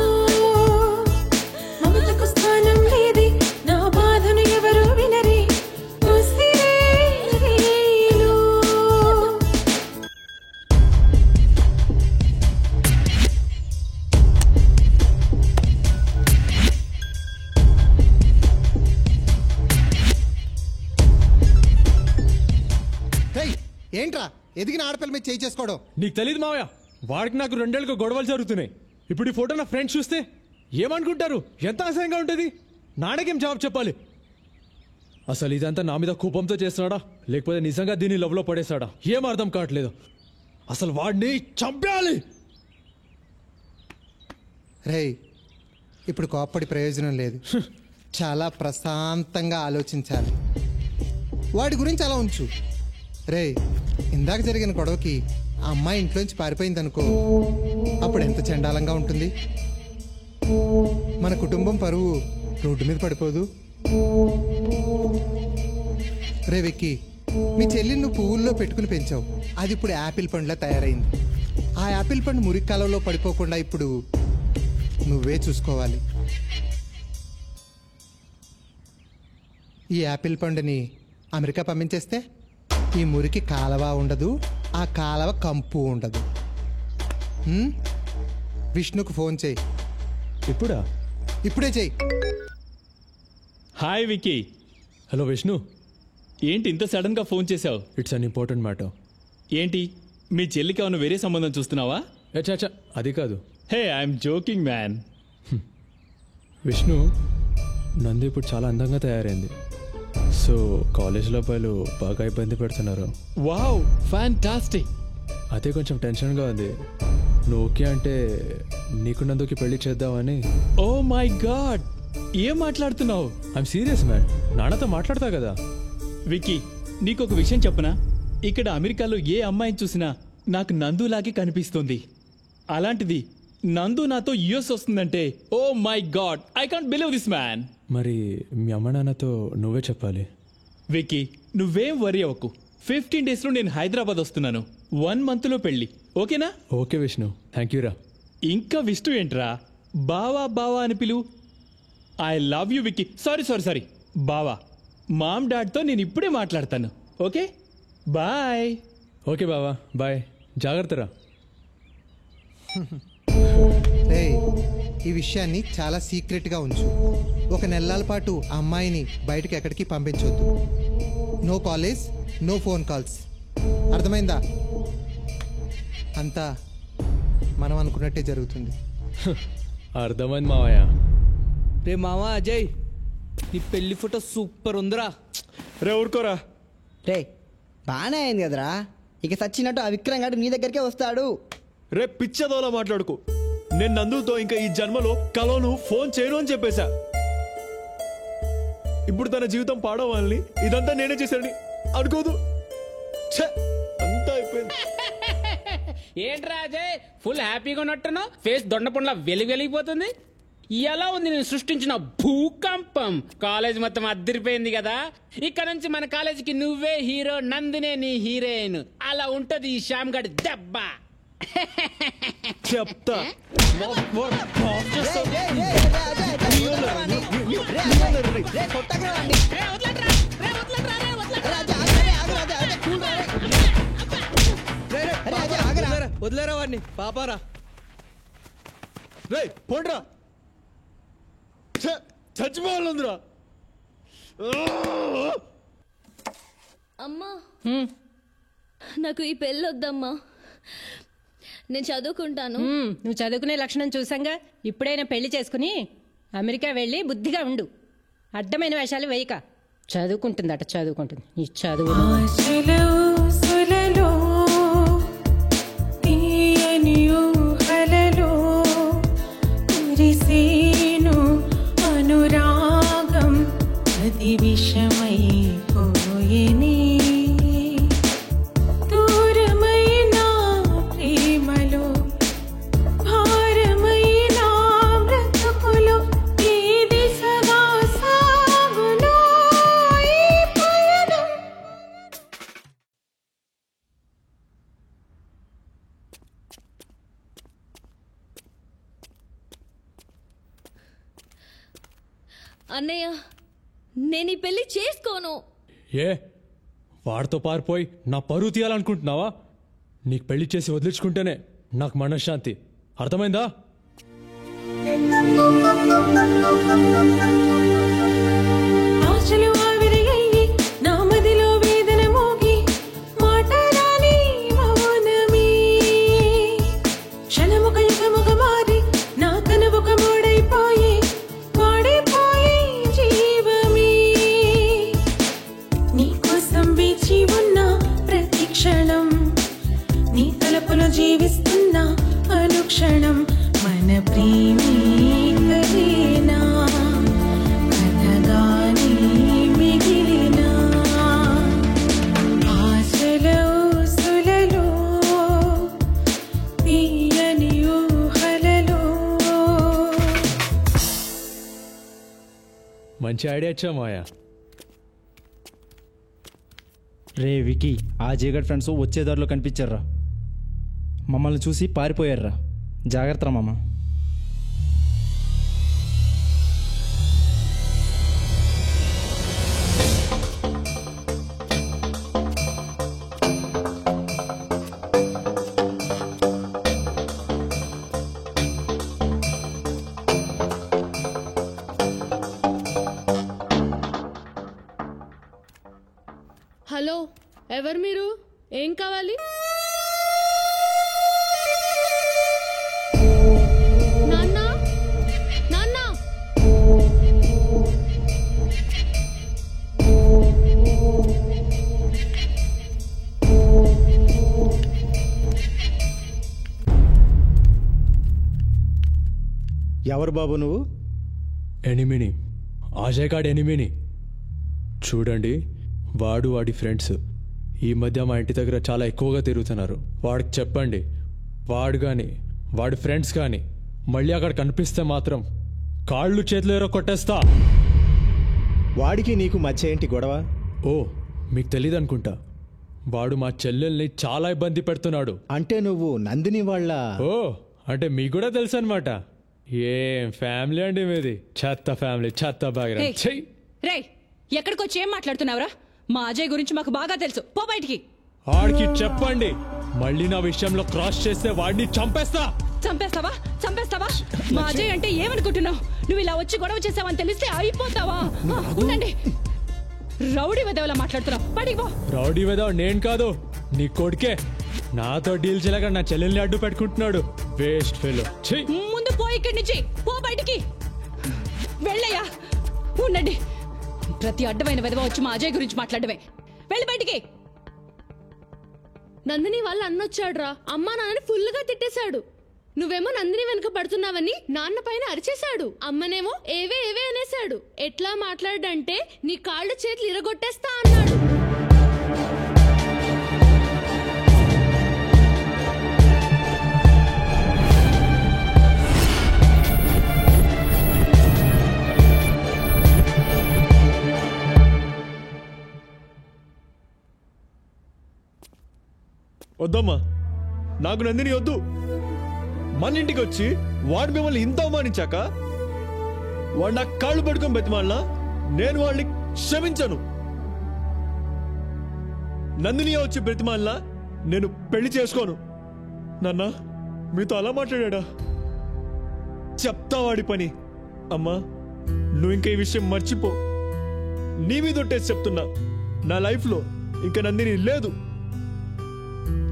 [SPEAKER 14] మమతకు స్థానం లేది, నా బాధను ఎవరు వినరి ఉసిరేలో.
[SPEAKER 11] ఏంట్రా ఎదిగిన ఆడపిల్ల మీద చేయి చేసుకోవడం?
[SPEAKER 10] నీకు తెలియదు మావయ్య, వాడికి నాకు 2 ఏళ్ళుగా గొడవలు జరుగుతున్నాయి. ఇప్పుడు ఈ ఫోటో నా ఫ్రెండ్స్ చూస్తే ఏమనుకుంటారు? ఎంత అసహ్యంగా ఉంటుంది. నాడకేం జవాబు చెప్పాలి? అసలు ఇదంతా నా మీద కోపంతో చేస్తున్నాడా, లేకపోతే నిజంగా దీన్ని లవ్లో పడేశాడా? ఏం అర్థం కావట్లేదు. అసలు వాడిని చంపేయాలి.
[SPEAKER 11] రేయ్, ఇప్పుడు కోప్పడి ప్రయోజనం లేదు. చాలా ప్రశాంతంగా ఆలోచించాలి. వాడి గురించి అలా ఉంచు. రేయ్, ఇందాక జరిగిన గొడవకి ఆ అమ్మాయి ఇంట్లోంచి పారిపోయిందనుకో, అప్పుడు ఎంత చండాలంగా ఉంటుంది. మన కుటుంబం పరువు రోడ్డు మీద పడిపోదు. రే విక్కీ, మీ చెల్లిని నువ్వు పువ్వుల్లో పెట్టుకుని పెంచావు, అది ఇప్పుడు యాపిల్ పండులా తయారైంది. ఆ యాపిల్ పండు మురికి కాలంలో పడిపోకుండా ఇప్పుడు నువ్వే చూసుకోవాలి. ఈ యాపిల్ పండుని అమెరికా పంపించేస్తే ఈ మురికి కాలవ ఉండదు, ఆ కాలవ కంపు ఉండదు. విష్ణుకు ఫోన్ చేయి.
[SPEAKER 5] ఇప్పుడా?
[SPEAKER 11] ఇప్పుడే చెయ్యి.
[SPEAKER 5] హాయ్ విక్కీ.
[SPEAKER 10] హలో విష్ణు,
[SPEAKER 5] ఏంటి ఇంత సడన్ గా ఫోన్ చేసావు?
[SPEAKER 10] It's an important matter.
[SPEAKER 5] ఏంటి, మీ చెల్లికి ఏమైనా వేరే సంబంధం చూస్తున్నావా?
[SPEAKER 10] అచ్చా, అది కాదు.
[SPEAKER 5] Hey, I'm joking man.
[SPEAKER 10] Vishnu, Nandi ఇప్పుడు చాలా అందంగా తయారైంది. సో కాలేజ్లో అబ్బాయిలు బాగా ఇబ్బంది పెడుతున్నారు.
[SPEAKER 5] Wow, fantastic.
[SPEAKER 10] అదే కొంచెం టెన్షన్గా ఉంది. నువ్వు ఓకే అంటే నీకు నందుకి పెళ్లి చేద్దామని.
[SPEAKER 5] ఓ మై గాడ్, ఏం మాట్లాడుతున్నావు?
[SPEAKER 10] ఐఎమ్ సీరియస్ మ్యాన్, నాన్నతో మాట్లాడతా కదా.
[SPEAKER 5] విక్కీ, నీకు ఒక విషయం చెప్పనా? ఇక్కడ అమెరికాలో ఏ అమ్మాయిని చూసినా నాకు నందులాగే కనిపిస్తుంది. అలాంటిది నందు నాతో యుఎస్ వస్తుందంటే oh my god, I can't believe this man.
[SPEAKER 10] మరి మీ అమ్మ నాన్నతో నువ్వే చెప్పాలి.
[SPEAKER 5] విక్కీ, నువ్వేం వరీ అవ్వకు. 15 days లో నేను హైదరాబాద్ వస్తున్నాను. 1 month లో పెళ్లి, ఓకేనా?
[SPEAKER 10] ఓకే విష్ణు, థ్యాంక్ యూ రా.
[SPEAKER 5] ఇంకా విష్ణు ఏంట్రా? బావా బావా అని పిలువు. I love you Vicky. Sorry బావా. మామ్ డాడ్తో నేను ఇప్పుడే మాట్లాడతాను. Okay, bye.
[SPEAKER 10] ఓకే బావా, బాయ్. జాగ్రత్తరా.
[SPEAKER 11] రేయ్, ఈ విషయాన్ని చాలా సీక్రెట్గా ఉంచు. 1 నెలల పాటు ఆ అమ్మాయిని బయటకు ఎక్కడికి పంపించొద్దు. No college, no phone calls. అర్థమైందా? అంతా మనం అనుకున్నట్టే జరుగుతుంది.
[SPEAKER 10] అర్థమైంది మావయ్య.
[SPEAKER 9] రే మావా అజయ్, నీ పెళ్లి ఫోటో సూపర్ ఉందిరా.
[SPEAKER 5] రే ఊరుకోరా.
[SPEAKER 8] రే బాగానే అయింది కదరా, ఇక సచ్చినట్టు ఆ విక్రమ్ గారు నీ దగ్గరికే వస్తాడు.
[SPEAKER 5] రే పిచ్చదోలా మాట్లాడుకో. నేను నందుతో ఇంకా ఈ జన్మలో కలోను ఫోన్ చేయను అని చెప్పేశా. ఇప్పుడు తన జీవితం పాడవాలని ఇదంతా నేనే చేశానని అనుకోదు. అంతా అయిపోయింది.
[SPEAKER 15] ఏంట్రా అజయ్, ఫుల్ హ్యాపీగా ఉన్నట్టున్నావు? ఫేస్ దొండపండ్లా వెలిగిపోతుంది. ఎలా ఉంది నేను సృష్టించిన భూకంపం? కాలేజ్ మొత్తం అద్దరిపోయింది కదా. ఇక్కడ నుంచి మన కాలేజీకి నువ్వే హీరో, నందినే నీ హీరోయిన్. అలా ఉంటది ఈ శ్యామ్ గడి దెబ్బ.
[SPEAKER 5] చెప్తా.
[SPEAKER 9] వదిలేరా వాడిని, పాపారా.
[SPEAKER 5] రే పోండ్రా, చచ్చిపోవాలందిరా.
[SPEAKER 6] అమ్మా, నాకు ఈ పెళ్ళి వద్దమ్మా. నేను చదువుకుంటాను.
[SPEAKER 12] నువ్వు చదువుకునే లక్షణం చూసాంగా. ఇప్పుడైనా పెళ్లి చేసుకుని అమెరికా వెళ్ళి బుద్ధిగా ఉండు. అడ్డమైన వేషాలు వేయక. చదువుకుంటుందట, చదువుకుంటుంది. ఈ చదువు
[SPEAKER 14] తీయని ఊహలలో
[SPEAKER 6] అన్నయ్య నేను ఈ పెళ్లి చేసుకోను.
[SPEAKER 10] ఏ వాడితో పారిపోయి నా పరువు తీయాలనుకుంటున్నావా? నీకు పెళ్లి చేసి వదిలించుకుంటేనే నాకు మనశ్శాంతి. అర్థమైందా?
[SPEAKER 14] ఆశలు ఆవిరయ్యి నా మదిలో వేదన మోగి మాటరాని మౌనమే క్షణముక యుగముగ మారి నా కనువుక మూడైపోయి వాడిపోయి జీవమే నీ కోసం వేచి ఉన్న ప్రతి క్షణం నీ తలపులో జీవిస్తున్న అనుక్షణం మన ప్రేమే కదేనా కథగానే మిగిలినా ఆశల ఊసులలో తీయని ఊహలలో.
[SPEAKER 10] మంచి ఐడియా ఇచ్చా మాయా.
[SPEAKER 16] రే వికీ, ఆ జీగడ్ ఫ్రెండ్స్ వచ్చే దారిలో కనిపించారా, మమ్మల్ని చూసి పారిపోయారా. జాగ్రత్త మామ.
[SPEAKER 4] హలో, ఎవరు మీరు? ఏం కావాలి? నాన్న, నాన్న.
[SPEAKER 2] ఎవరు బాబు నువ్వు?
[SPEAKER 10] ఎనిమిని, అజయ్ గాడి ఎనిమిని. చూడండి, వాడి ఫ్రెండ్స్ ఈ మధ్య మా ఇంటి దగ్గర చాలా ఎక్కువగా తిరుగుతున్నారు. వాడికి చెప్పండి, వాడు కానీ వాడి ఫ్రెండ్స్ కానీ మళ్ళీ అక్కడ కనిపిస్తే మాత్రం కాళ్ళు చేతులు ఎరో కొట్టేస్తా.
[SPEAKER 2] వాడికి నీకు మధ్య ఏంటి గొడవ?
[SPEAKER 10] ఓ, మీకు తెలీదు అనుకుంటా. వాడు మా చెల్లెల్ని చాలా ఇబ్బంది పెడుతున్నాడు.
[SPEAKER 2] అంటే నువ్వు నందిని వాళ్ళ?
[SPEAKER 10] ఓ, అంటే మీకు కూడా తెలుసు అనమాట. ఏం ఫ్యామిలీ అండి మీది? చెత్త ఫ్యామిలీ, చెత్త బాగా.
[SPEAKER 1] రే, ఎక్కడికొచ్చి ఏం మాట్లాడుతున్నావురా? మా అజయ్ గురించి మాకు బాగా తెలుసు. పో బయటికి.
[SPEAKER 10] వాడికి చెప్పండి, మళ్ళీ నా విషయంలో క్రాస్ చేస్తే వాడిని చంపేస్తా.
[SPEAKER 1] చంపేస్తావా? చంపేస్తావా? మా అజయ్ అంటే ఏమనుకుంటున్నావు? నువ్వు ఇలా వచ్చి గొడవ చేసావని తెలిస్తే అయిపోతావా? ఉండండి, రౌడీ వెదవలా మాట్లాడుతున్నావు. బయటికి పో.
[SPEAKER 10] రౌడీ వెదవ నేను కాదు, నీ కొడుకే. నాతో డీల్ చేయలేక నా చెల్లెల్ని అడ్డు పెట్టుకుంటున్నాడు. Waste fellow.
[SPEAKER 1] ముందు పో ఇక్కడి నుంచి. పో బయటికి. వెళ్ళయ్యా. ఉండండి, ప్రతి అడ్డమైన వెదవ వచ్చి మా అజయ్ గురించి మాట్లాడమే. వెళ్ళి బయటికి.
[SPEAKER 4] నందిని వాళ్ళ అన్నొచ్చాడురా. అమ్మా నాన్నని ఫుల్ గా తిట్టేశాడు. నువ్వేమో నందిని వెనక పడుతున్నావని నాన్న పైన అరిచేశాడు. అమ్మనేమో ఏవే అనేశాడు. ఎట్లా మాట్లాడంటే నీ కాళ్ళు చేతులు ఇరగొట్టేస్తా అన్నాడు.
[SPEAKER 5] వద్దమ్మా, నాకు నందిని వద్దు. మన ఇంటికి వచ్చి వాడు మిమ్మల్ని ఇంత అవమానించాక వాడు నా కాళ్ళు పడుకొని బతిమాలినా నేను వాడిని క్షమించను. నందిని వచ్చి బ్రతిమాలినా నేను పెళ్లి చేసుకోను. నాన్న మీతో అలా మాట్లాడా? చెప్తా వాడి పని. అమ్మా, నువ్వు ఇంకా ఈ విషయం మర్చిపో. నీ మీద ఒట్టేసి చెప్తున్నా, నా లైఫ్లో ఇంకా నందిని లేదు.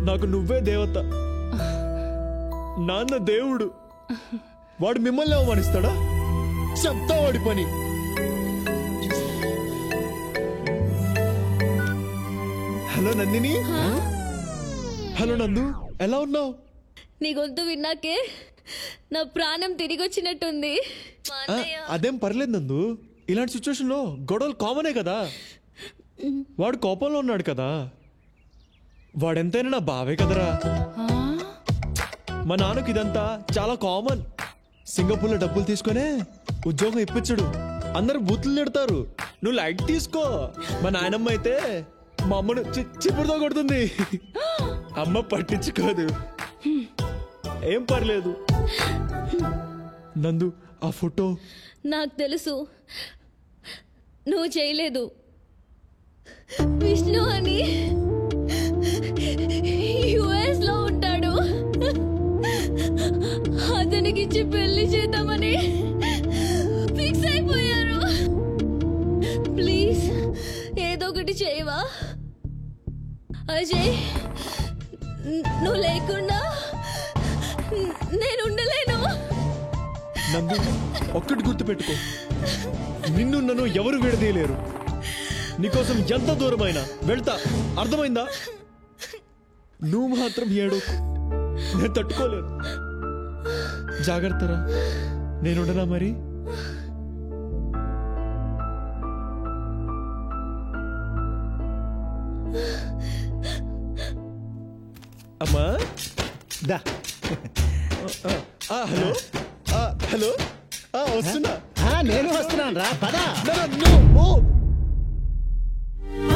[SPEAKER 5] నాకు నువ్వే దేవత. నాన్న దేవుడు. వాడు మిమ్మల్ని అవమానిస్తాడా? చెప్తా వాడి పని. హలో నందిని. హలో నందు, ఎలా ఉన్నావు?
[SPEAKER 6] నీ గొంతు విన్నాకే నా ప్రాణం తిరిగి వచ్చినట్టుంది.
[SPEAKER 5] అదేం పర్లేదు నందు, ఇలాంటి సిచ్యువేషన్ లో గొడవలు కామనే కదా. వాడు కోపంలో ఉన్నాడు కదా. వాడెంతైనా నా బావే కదరా. మా నాన్నకి ఇదంతా చాలా కామన్. సింగపూర్లో డబ్బులు తీసుకునే ఉద్యోగం ఇప్పించడు. అందరు బూతులు తిడతారు. నువ్వు లైట్ తీసుకో. మా నాయనమ్మ అయితే మా అమ్మను చిప్పుడుతో కొడుతుంది. అమ్మ పట్టించుకోదు. ఏం పర్లేదు. నందు, ఆ ఫోటో
[SPEAKER 6] నాకు తెలుసు. నువ్వు చేయలేదు. విష్ణు అని యుఎస్ లో ఉంటాడు. అతనికి ఇచ్చి పెళ్లి చేద్దామని ఫిక్స్ అయిపోయారు. ప్లీజ్ ఏదో ఒకటి చేయవా అజయ్? నువ్వు లేకుండా నేను ఉండలేను.
[SPEAKER 5] నందు, ఒక్కటి గుర్తుపెట్టుకో, నిన్ను నన్ను ఎవరు విడదీయలేరు. నీకోసం ఎంత దూరమైనా వెళ్తా, అర్థమైందా? నువ్వు మాత్రం ఏడు, నేను తట్టుకోలేను. జాగ్రత్తరా, నేనుండనా మరి? అమ్మా
[SPEAKER 2] దా.
[SPEAKER 5] హలో హలో, వస్తున్నా.
[SPEAKER 2] నేను వస్తున్నాను రా, పదా.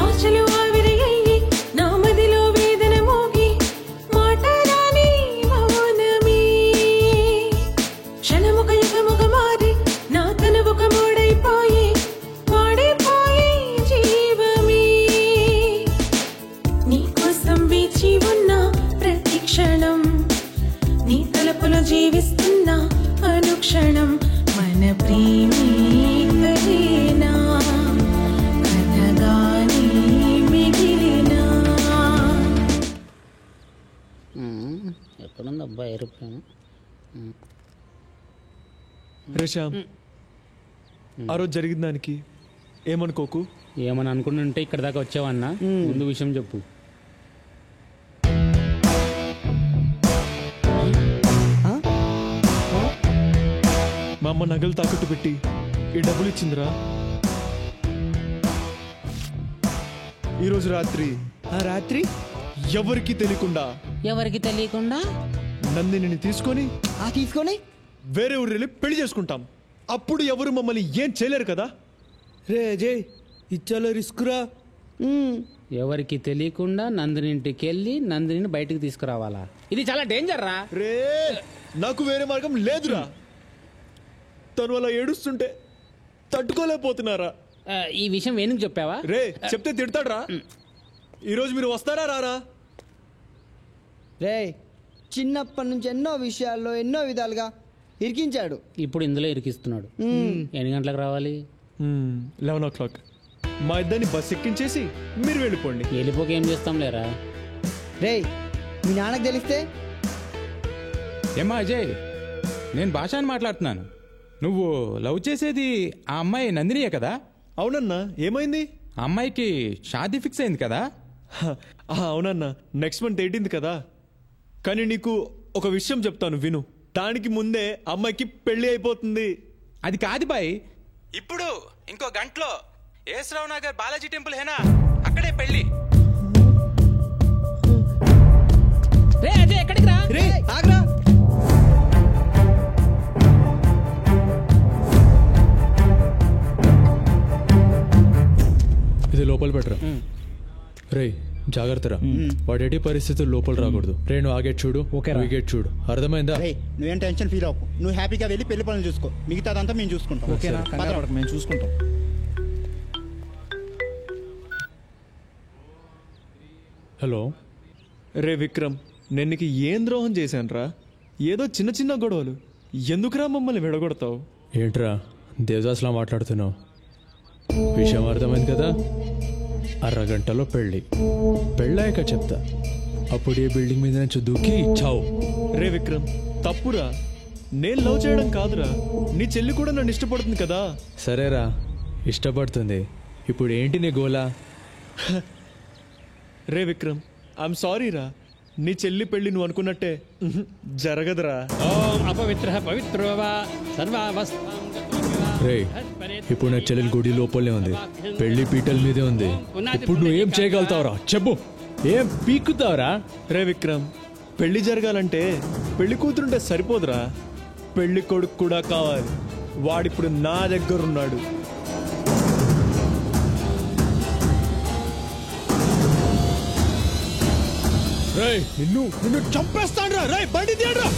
[SPEAKER 14] ఆశలు ఆవిరయ్యి నా మదిలో వేదన మోగి మాటరాని మౌనమే క్షణముక యుగముగ మారి నా తనువుక మూడైపోయి వాడిపోయి జీవమే నీ కోసం వేచి ఉన్న ప్రతి క్షణం నీ తలపులో జీవిస్తున్న అనుక్షణం మన ప్రేమే కలేనా కథగానే మిగిలినా.
[SPEAKER 15] ఎక్కడుంది అబ్బా ఏరోప్లేన్?
[SPEAKER 5] రేషామ్, ఆ రోజు జరిగిన దానికి ఏమనుకోకు.
[SPEAKER 15] ఏమని అనుకుంటుంటే ఇక్కడ దాకా వచ్చావన్నా? ముందు విషయం చెప్పు.
[SPEAKER 5] మా అమ్మ నగలు తాకట్టు పెట్టి ఈ డబ్బులు ఇచ్చిందిరా. ఈరోజు రాత్రి ఎవరికి తెలియకుండా నందిని తీసుకొని వేరే ఊరు వెళ్ళి పెళ్లి చేసుకుంటాం. అప్పుడు ఎవరు మమ్మల్ని ఏం చేయలేరు కదా.
[SPEAKER 9] రే అజయ్, ఇచ్చాలో రిస్క్ రా.
[SPEAKER 15] ఎవరికి తెలియకుండా నందిని ఇంటికి వెళ్ళి నందిని బయటికి తీసుకురావాలా? ఇది చాలా డేంజర్ రా.
[SPEAKER 5] రే, నాకు వేరే మార్గం లేదురా. తను అలా ఏడుస్తుంటే తట్టుకోలేకపోతున్నారా?
[SPEAKER 15] ఈ విషయం వేణుకు చెప్పావా?
[SPEAKER 5] రే, చెప్తే తిడతాడ్రా. ఈరోజు మీరు వస్తారా రారా?
[SPEAKER 8] రే, చిన్నప్పటి నుంచి ఎన్నో విషయాల్లో ఎన్నో విధాలుగా ఇరికించాడు.
[SPEAKER 15] ఇప్పుడు ఇందులో ఇరికిస్తున్నాడు. ఎన్ని గంటలకు రావాలి?
[SPEAKER 5] 11 o'clock. మా ఇద్దరిని బస్ ఎక్కించేసి మీరు వెళ్ళిపోండి.
[SPEAKER 15] వెళ్ళిపోక ఏం చేస్తాం లేరా?
[SPEAKER 8] రే, మీ నాన్నకు తెలిస్తే?
[SPEAKER 17] ఏమ్మా అజయ్, నేను భాష అని మాట్లాడుతున్నాను. నువ్వు లవ్ చేసేది ఆ అమ్మాయి నందినియే కదా?
[SPEAKER 5] అవునన్నా, ఏమైంది?
[SPEAKER 17] ఆ అమ్మాయికి షాదీ ఫిక్స్ అయింది కదా?
[SPEAKER 5] అవునన్నా, నెక్స్ట్ మంత్ 18th కదా. కానీ నీకు ఒక విషయం చెప్తాను విను. దానికి ముందే అమ్మాయికి పెళ్లి అయిపోతుంది.
[SPEAKER 17] అది కాదు బాయ్, ఇప్పుడు ఇంకో గంటలో ఏసరావు నగర్ బాలాజీ టెంపుల్ హేనా, అక్కడే పెళ్లి.
[SPEAKER 15] రే అజయ్, ఎక్కడికి రా?
[SPEAKER 8] రే ఆగ్రా.
[SPEAKER 10] ఇది లోపల పెట్టరా. రే జాగ్రత్తరా, వాడు ఎట్టి పరిస్థితులు లోపల రాకూడదు. రే నువ్వు ఆ గేట్ చూడు, ఈ గేట్ చూడు, అర్థమైందా?
[SPEAKER 18] నువ్వేం టెన్షన్ ఫీల్ అవ్వకు. నువ్వు హ్యాపీగా వెళ్ళి పెళ్లి పనులు చూసుకో, మిగతాదంతా మేము చూసుకుంటాం.
[SPEAKER 16] మేము చూసుకుంటాం.
[SPEAKER 10] హలో
[SPEAKER 5] రే విక్రమ్, నేను నీకు ఏం ద్రోహం చేశానురా? ఏదో చిన్న చిన్న గొడవలు, ఎందుకురా మమ్మల్ని విడగొడతావు?
[SPEAKER 10] ఏంట్రా దేవదాస్లా మాట్లాడుతున్నావు? విషయం అర్థమైంది కదా. అరగంటలో పెళ్ళాక చెప్తా. అప్పుడు ఏ బిల్డింగ్ మీద నుంచి దూకి ఇచ్చావు.
[SPEAKER 5] రే విక్రమ్, తప్పురా. నేను లవ్ చేయడం కాదురా, నీ చెల్లి కూడా నన్ను ఇష్టపడుతుంది కదా.
[SPEAKER 10] సరేరా, ఇష్టపడుతుంది. ఇప్పుడు ఏంటి నీ గోలా?
[SPEAKER 5] రే విక్రమ్, ఐఎమ్ సారీ రా. నీ చెల్లి పెళ్లి నువ్వు అనుకున్నట్టే జరగదురా.
[SPEAKER 15] అపవిత్ర పవిత్రోవా సర్వావస్థ.
[SPEAKER 10] రే, ఇప్పుడు నా చెల్లెలు గుడి లోపలే ఉంది, పెళ్లి పీటల మీదే ఉంది. ఇప్పుడు నువ్వు ఏం చేయగలుగుతావురా చెప్పు, ఏం పీక్కుతావురా?
[SPEAKER 5] రే విక్రమ్, పెళ్లి జరగాలంటే పెళ్లి కూతురుంటే సరిపోదురా, పెళ్లి కొడుకు కూడా కావాలి. వాడిప్పుడు నా దగ్గరున్నాడు.
[SPEAKER 11] నిన్ను చంపేస్తాను రా. బండి తీయరా.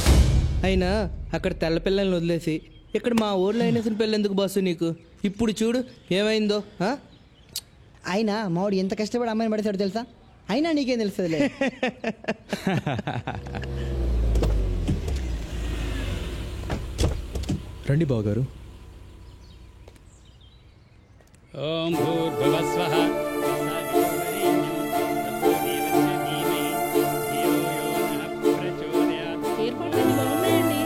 [SPEAKER 19] అయినా అక్కడ తెల్ల పిల్లల్ని వదిలేసి ఇక్కడ మా ఊర్లో అయిన పిల్లలు ఎందుకు బాసు నీకు?
[SPEAKER 8] ఇప్పుడు చూడు ఏమైందో. అయినా మావాడు ఎంత కష్టపడి అమ్మాయిని పడతాడు తెలుసా? అయినా నీకేం తెలుస్తుందిలే.
[SPEAKER 5] రండి బావగారు.
[SPEAKER 15] ఓం భూర్భువస్వః
[SPEAKER 13] ఏర్పాట్లన్నీ బాగున్నాయండి.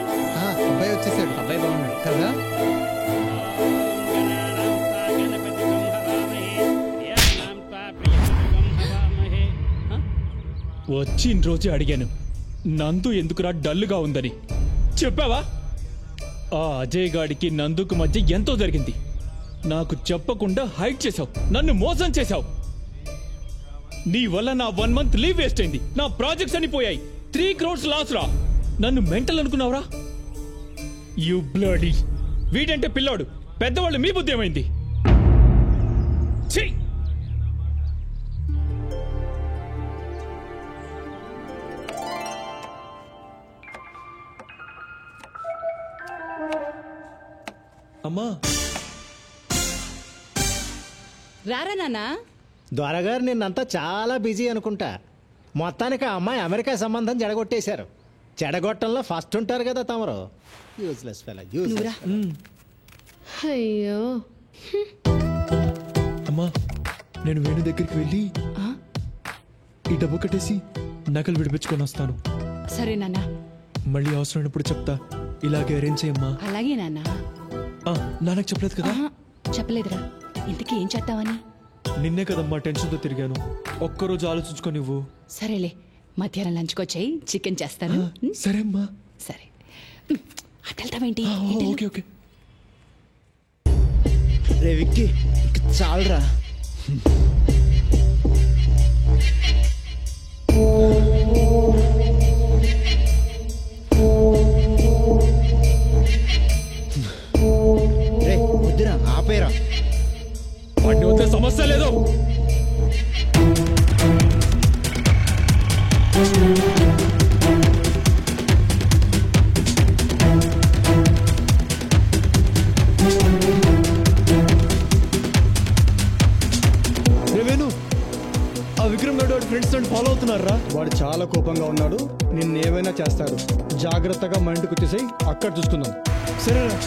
[SPEAKER 11] అబ్బాయి వచ్చేసాడు.
[SPEAKER 9] అబ్బాయి బాగున్నాడు
[SPEAKER 11] కదా?
[SPEAKER 10] వచ్చిన రోజే అడిగాను నందు ఎందుకురా డల్లుగా ఉందని. చెప్పావా? ఆ అజయ్ గాడికి నందుకు మధ్య ఎంతో జరిగింది. నాకు చెప్పకుండా హైడ్ చేశావు, నన్ను మోసం చేశావు. నీ వల్ల నా 1 month లీవ్ వేస్ట్ అయింది, నా ప్రాజెక్ట్స్ అని పోయాయి. 3 crores లాస్ రా. నన్ను మెంటల్ అనుకున్నావురా? You bloody. వీడంటే పిల్లాడు, పెద్దవాళ్ళు మీ బుద్ధి ఏమైంది? ఛీ!
[SPEAKER 5] అమ్మా
[SPEAKER 1] రారా నాన్నా.
[SPEAKER 2] దొరగారు నిన్నంతా చాలా బిజీ అనుకుంటా. మొత్తానికి ఆ అమ్మాయి అమెరికా సంబంధం జడగొట్టేశారు. చెడగొట్టంలో ఫస్ట్ ఉంటారు కదా తమరు. Useless fellow, useless.
[SPEAKER 4] అయ్యో.
[SPEAKER 5] అమ్మా నేను వేణు దగ్గరికి వెళ్ళి ఈ డబ్బు కట్టేసి నకలు విడిపించుకొని వస్తాను.
[SPEAKER 1] సరే నాన్నా.
[SPEAKER 5] మళ్ళీ అవసరమైనప్పుడు చెప్తా. ఇలాగే అరేంజ్ చేయమ్మా.
[SPEAKER 1] అలాగే నాన్నా.
[SPEAKER 5] నాన్నకు చెప్పలేదు కదా?
[SPEAKER 1] చెప్పలేదురా. ఇంటికి ఏం చేద్దామని?
[SPEAKER 5] నిన్నే కదమ్మా టెన్షన్తో తిరిగాను. ఒక్కరోజు ఆలోచించుకో నువ్వు.
[SPEAKER 1] సరేలే, మధ్యాహ్నం లంచ్కొచ్చాయి, చికెన్ చేస్తాను.
[SPEAKER 5] సరే అమ్మా.
[SPEAKER 1] సరే. అటెళ్తావేంటి?
[SPEAKER 5] Okay okay.
[SPEAKER 8] రే విక్కీ, చాలురా. రే వద్దురా, ఆపేరా.
[SPEAKER 10] వాడిని వద్ద సమస్య లేదు.
[SPEAKER 5] వేణు, ఆ విక్రమ్ గడ్ వాడి ఫ్రెండ్స్ నన్ను ఫాలో అవుతున్నారా?
[SPEAKER 19] వాడు చాలా కోపంగా ఉన్నాడు, నిన్నేమైనా చేస్తాడు. జాగ్రత్తగా మా ఇంటికి వచ్చేసి అక్కడ చూసుకుందాం.
[SPEAKER 5] సరేరా.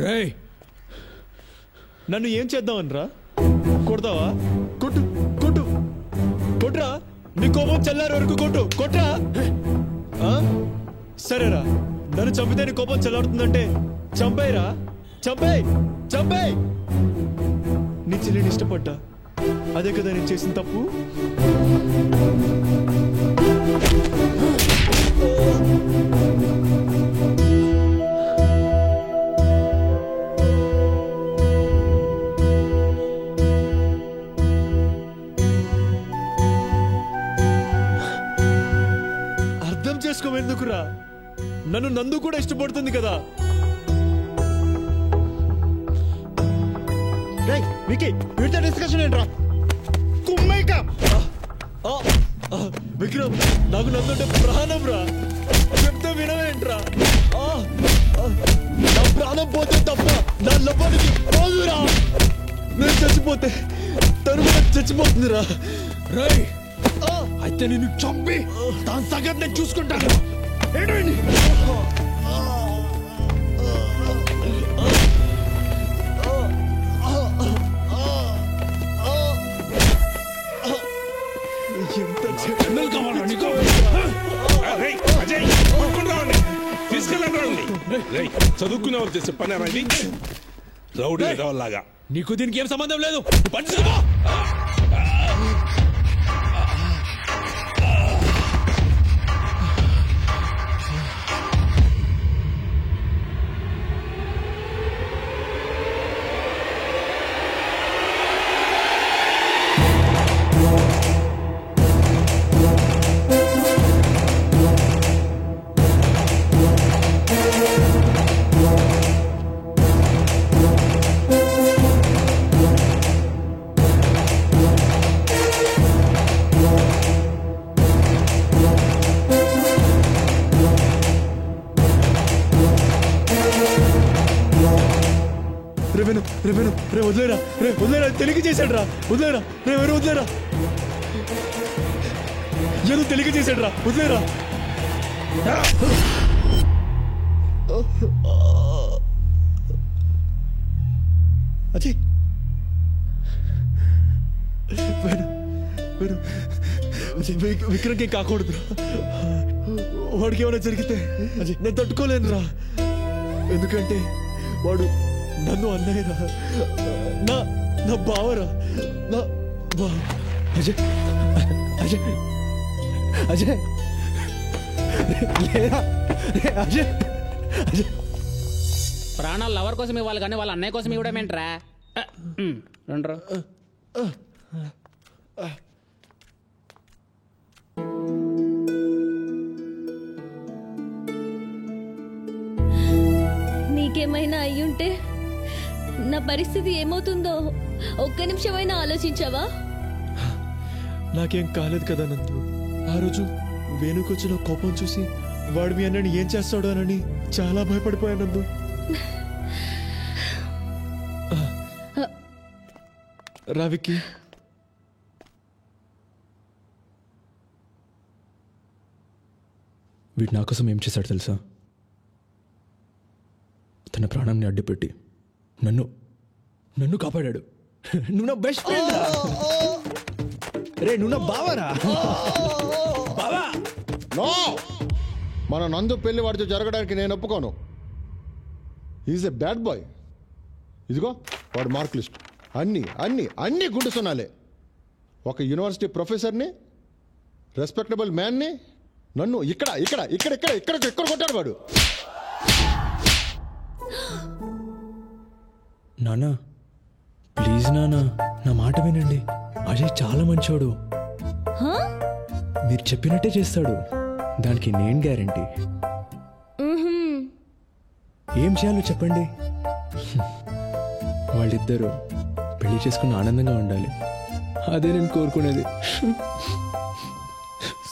[SPEAKER 10] రేయ్,
[SPEAKER 5] నన్ను ఏం చేద్దామనరా? కొడతావా? కొట్టు కొట్టు కొట్రా. నీ కోపం చల్లారి వరకు కొట్టు. కొట్రా. సరేరా, నన్ను చంపితే నీ కోపం చల్లారుతుందంటే చంపేయరా. చంపేయ్ చంపేయ్. నీ చెల్లిని ఇష్టపడ్డా, అదే కదా నేను చేసిన తప్పు. అర్థం చేసుకోవెందుకురా? నన్ను నందు కూడా ఇష్టపడుతుంది కదా.
[SPEAKER 2] వికీ, వీటితో డిస్కషన్ ఏంట్రా? కుమ్మేక.
[SPEAKER 5] విక్రమ్, నాకు నందుంటే ప్రాణం రా. చెప్తే వినవేంట్రా? నా ప్రాణం పోతే తప్ప నా లోపానికి పోదురా. నేను చచ్చిపోతే తను కూడా చచ్చిపోతుందిరా.
[SPEAKER 10] రేయ్, అయితే నిన్ను చంపి దాని సంగతి నేను చూసుకుంటాను.
[SPEAKER 20] చదువుకునేవారు చేసే పని రండి రౌడీ లాగా.
[SPEAKER 10] నీకు దీనికి ఏం సంబంధం లేదు. పని చూసుకో.
[SPEAKER 5] వదిలేరా తెలియక చేశాడు రా. వదిలేరా వదిలేరా ఏదో తెలియక చేశాడు రా. వదిలేరా అజయ్ విక్రమ్కి కాకూడదు. వాడికి ఏమైనా జరిగితే నేను తట్టుకోలేను రా. ఎందుకంటే వాడు నన్ను అన్నయ్యరా, నా బావరా. అజయ్ అజయ్ అజయ్ అజయ్ అజయ్
[SPEAKER 15] ప్రాణాలు లవర్ కోసం ఇవ్వాలి కానీ వాళ్ళ అన్నయ్య కోసం ఇవ్వడమేంట్రా? రండ్రా.
[SPEAKER 6] నీకేమైనా అయ్యుంటే నా పరిస్థితి ఏమవుతుందో ఒక్క నిమిషమైనా ఆలోచించావా?
[SPEAKER 5] నాకేం కాలేదు కదా నందు. ఆ రోజు వేణుకొచ్చిన కోపం చూసి వాడు మీ అన్నని ఏం చేస్తాడో అని చాలా భయపడిపోయాను నందు. రావికి
[SPEAKER 10] వీడు నా కోసం ఏం చేశాడు తెలుసా? తన ప్రాణాన్ని అడ్డుపెట్టి నన్ను కాపాడాడు.
[SPEAKER 5] నువ్వు నా బెస్ట్ ఫ్రెండ్ రే. నువ్వు నా బావరా.
[SPEAKER 10] బావా
[SPEAKER 21] నో, మన నందు పెళ్లి వాడితో జరగడానికి నేను ఒప్పుకోను. Is a bad boy. ఇదిగో వాడు మార్క్ లిస్ట్ అన్ని అన్ని అన్ని గుండు సున్నాలే. ఒక యూనివర్సిటీ ప్రొఫెసర్ని, రెస్పెక్టబుల్ మ్యాన్ని నన్ను ఇక్కడ ఇక్కడ ఇక్కడ ఇక్కడ ఇక్కడ ఇక్కడ కొట్టాడు వాడు.
[SPEAKER 10] నానా ప్లీజ్ నానా, నా మాట వినండి. అజయ్ చాలా మంచోడు. మీరు చెప్పినట్టే చేస్తాడు. దానికి నేను గ్యారంటీ. ఏం చేయాలో చెప్పండి. వాళ్ళిద్దరూ పెళ్లి చేసుకుని ఆనందంగా ఉండాలి. అదే నేను కోరుకునేది.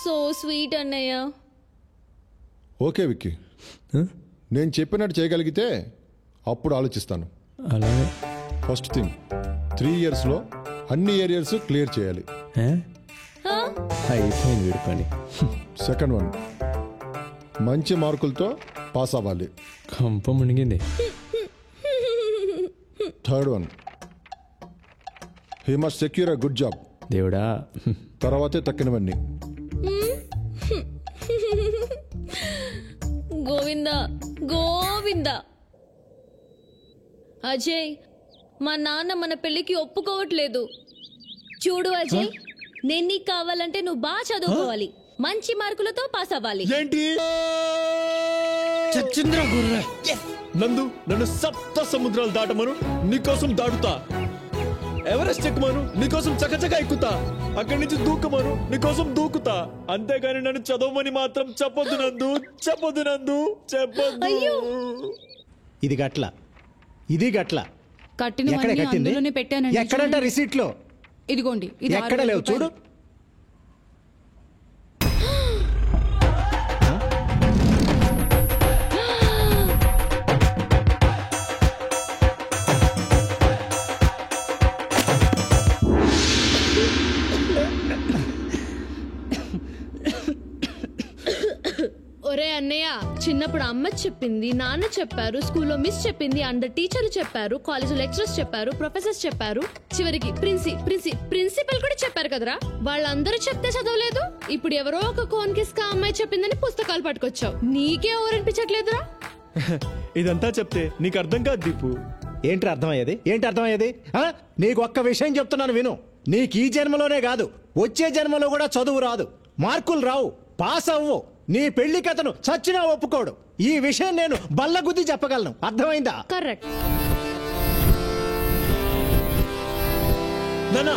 [SPEAKER 6] సో స్వీట్ అన్నయ్య.
[SPEAKER 21] ఓకే విక్కీ, నేను చెప్పినట్టు చేయగలిగితే అప్పుడు ఆలోచిస్తాను.
[SPEAKER 10] అలాగే
[SPEAKER 21] ఫస్ట్ థింగ్ 3 yearsలో అన్ని ఏరియాస్ క్లియర్ చేయాలి.
[SPEAKER 10] అయిపోయింది వీడి పని.
[SPEAKER 21] సెకండ్ వన్, మంచి మార్కులతో పాస్ అవ్వాలి.
[SPEAKER 10] కంప మునిగింది.
[SPEAKER 21] Third one, he must secure a good job.
[SPEAKER 10] దేవుడా.
[SPEAKER 21] తర్వాతే తక్కినవన్నీ.
[SPEAKER 6] గోవిందా గోవిందా. అజయ్, మా నాన్న మన పెళ్లికి ఒప్పుకోవట్లేదు. చూడు అజయ్, నేను నీకు కావాలంటే నువ్వు బాగా చదువుకోవాలి, మంచి మార్కులతో పాస్ అవ్వాలి.
[SPEAKER 5] ఏంటి నందు? నన్ను సప్త సముద్రాలు దాటమను, నీకోసం దాటుతా. ఎవరెస్ట్ ఎక్కుమను, నీకోసం చకచక ఎక్కుతా. అక్కడి నుంచి దూకమను, నీకోసం దూకుతా. అంతేగాని నన్ను చదవమని మాత్రం చెప్పొద్దు నందు. చెప్పొద్దు నందు, చెప్పొద్దు.
[SPEAKER 2] ఇది గట్ల, ఇది గట్ల.
[SPEAKER 1] కట్టినవన్నీ అందులోనే పెట్టానండి.
[SPEAKER 2] ఎక్కడంట రిసీట్ లో?
[SPEAKER 1] ఇదిగోండి, ఇది
[SPEAKER 2] ఎక్కడ లేవు చూడు.
[SPEAKER 4] ఒరే అన్నయ్య, చిన్నప్పుడు అమ్మ చెప్పింది, నాన్న చెప్పారు, స్కూల్లో మిస్ చెప్పింది, అందరు టీచర్లు చెప్పారు, కాలేజీలో లెక్చరర్స్ చెప్పారు, ప్రొఫెసర్స్ చెప్పారు, చివరికి ప్రిన్సిపల్ కూడా చెప్పారు కదరా. వాళ్ళందరూ చెప్తే చదవలేదు. ఇప్పుడు ఎవరో ఒక కోన్ కిస్కా అమ్మాయి చెప్పిందని పుస్తకాలు పట్టుకొచ్చావు. నీకే ఓరనిపించట్లేదురా?
[SPEAKER 5] ఇదంతా చెప్తే నీకు అర్థం కాదు దీపు.
[SPEAKER 2] ఏంటి అర్థమయ్యేది నీకు ఒక్క విషయం చెప్తున్నాను విను. నీకు ఈ జన్మలోనే కాదు వచ్చే జన్మలో కూడా చదువు రాదు, మార్కులు రావు, పాస్ అవ్వు, నీ పెళ్లి కథను చచ్చినా ఒప్పుకోడు. ఈ విషయం నేను బల్లగుద్ది చెప్పగలను. అర్థమైందా?
[SPEAKER 4] కరెక్ట్.
[SPEAKER 5] నానా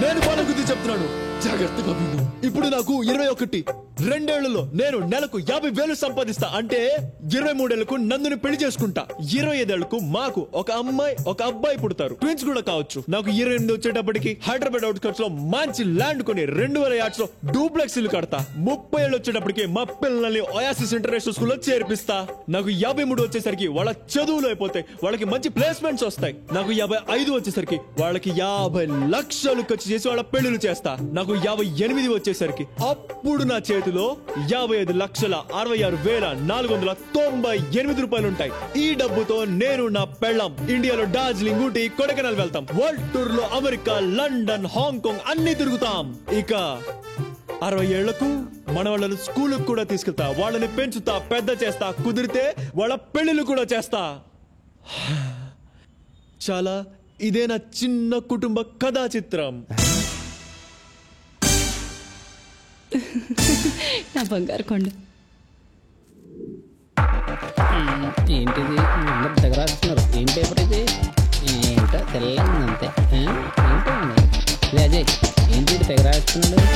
[SPEAKER 5] నేను బల్లగుద్ది చెప్తున్నాను, జాగ్రత్తగా విను. ఇప్పుడు నాకు 21, 2 ఏళ్లలో నేను నెలకు 50,000 సంపాదిస్తా. అంటే 23 ఏళ్లకు నందుని పెళ్లి చేసుకుంటా. 25 ఏళ్లకు మాకు ఒక అమ్మాయి ఒక అబ్బాయి పుడతారు, ట్విన్స్ కూడా కావచ్చు. నాకు 28 వచ్చేటప్పటికి హైదరాబాద్ అవుట్స్కట్స్ లో మంచి ల్యాండ్ కొని 2000 యార్డ్స్ లో డూప్లెక్స్ ఇల్లు కడతా. 30 ఏళ్ళు వచ్చేటప్పటికి మా పిల్లల్ని ఒయాసిస్ ఇంటర్నేషనల్ స్కూల్లో చేర్పిస్తా. నాకు 53 వచ్చేసరికి వాళ్ళ చదువులు అయిపోతాయి, వాళ్ళకి మంచి ప్లేస్మెంట్స్ వస్తాయి. నాకు 55 వచ్చేసరికి వాళ్ళకి 50 లక్షలు ఖర్చు చేసి వాళ్ళ పెళ్లిళ్ళు చేస్తా. నాకు 58 వచ్చేసరికి అప్పుడు నా చేతిలో 55,66,498 రూపాయలుంటాయి. ఈ డబ్బుతో నేను నా పెళ్ళాం ఇండియాలో డార్జిలింగ్, ఊటీ, కొడైకెనాల్ వెళ్తాం. వరల్డ్ టూర్ లో అమెరికా, లండన్, హాంకాంగ్ అన్ని తిరుగుతాం. ఇక 60 ఏళ్లకు మన వాళ్ళని స్కూల్కి కూడా తీసుకెళ్తా, వాళ్ళని పెంచుతా, పెద్ద చేస్తా, కుదిరితే వాళ్ళ పెళ్లిళ్ళు కూడా చేస్తా. చాలా ఇదే నా చిన్న కుటుంబ కథా చిత్రం.
[SPEAKER 1] నా బంగారు కొండ.
[SPEAKER 15] ఏంటిది అందరు తెగ రాస్తున్నారు? ఏం పేపర్ ఇది? ఏంటో తెల్లంది అంతే. ఏంటో లే అజయ్, ఏంటి తెగ రాస్తున్నాడు?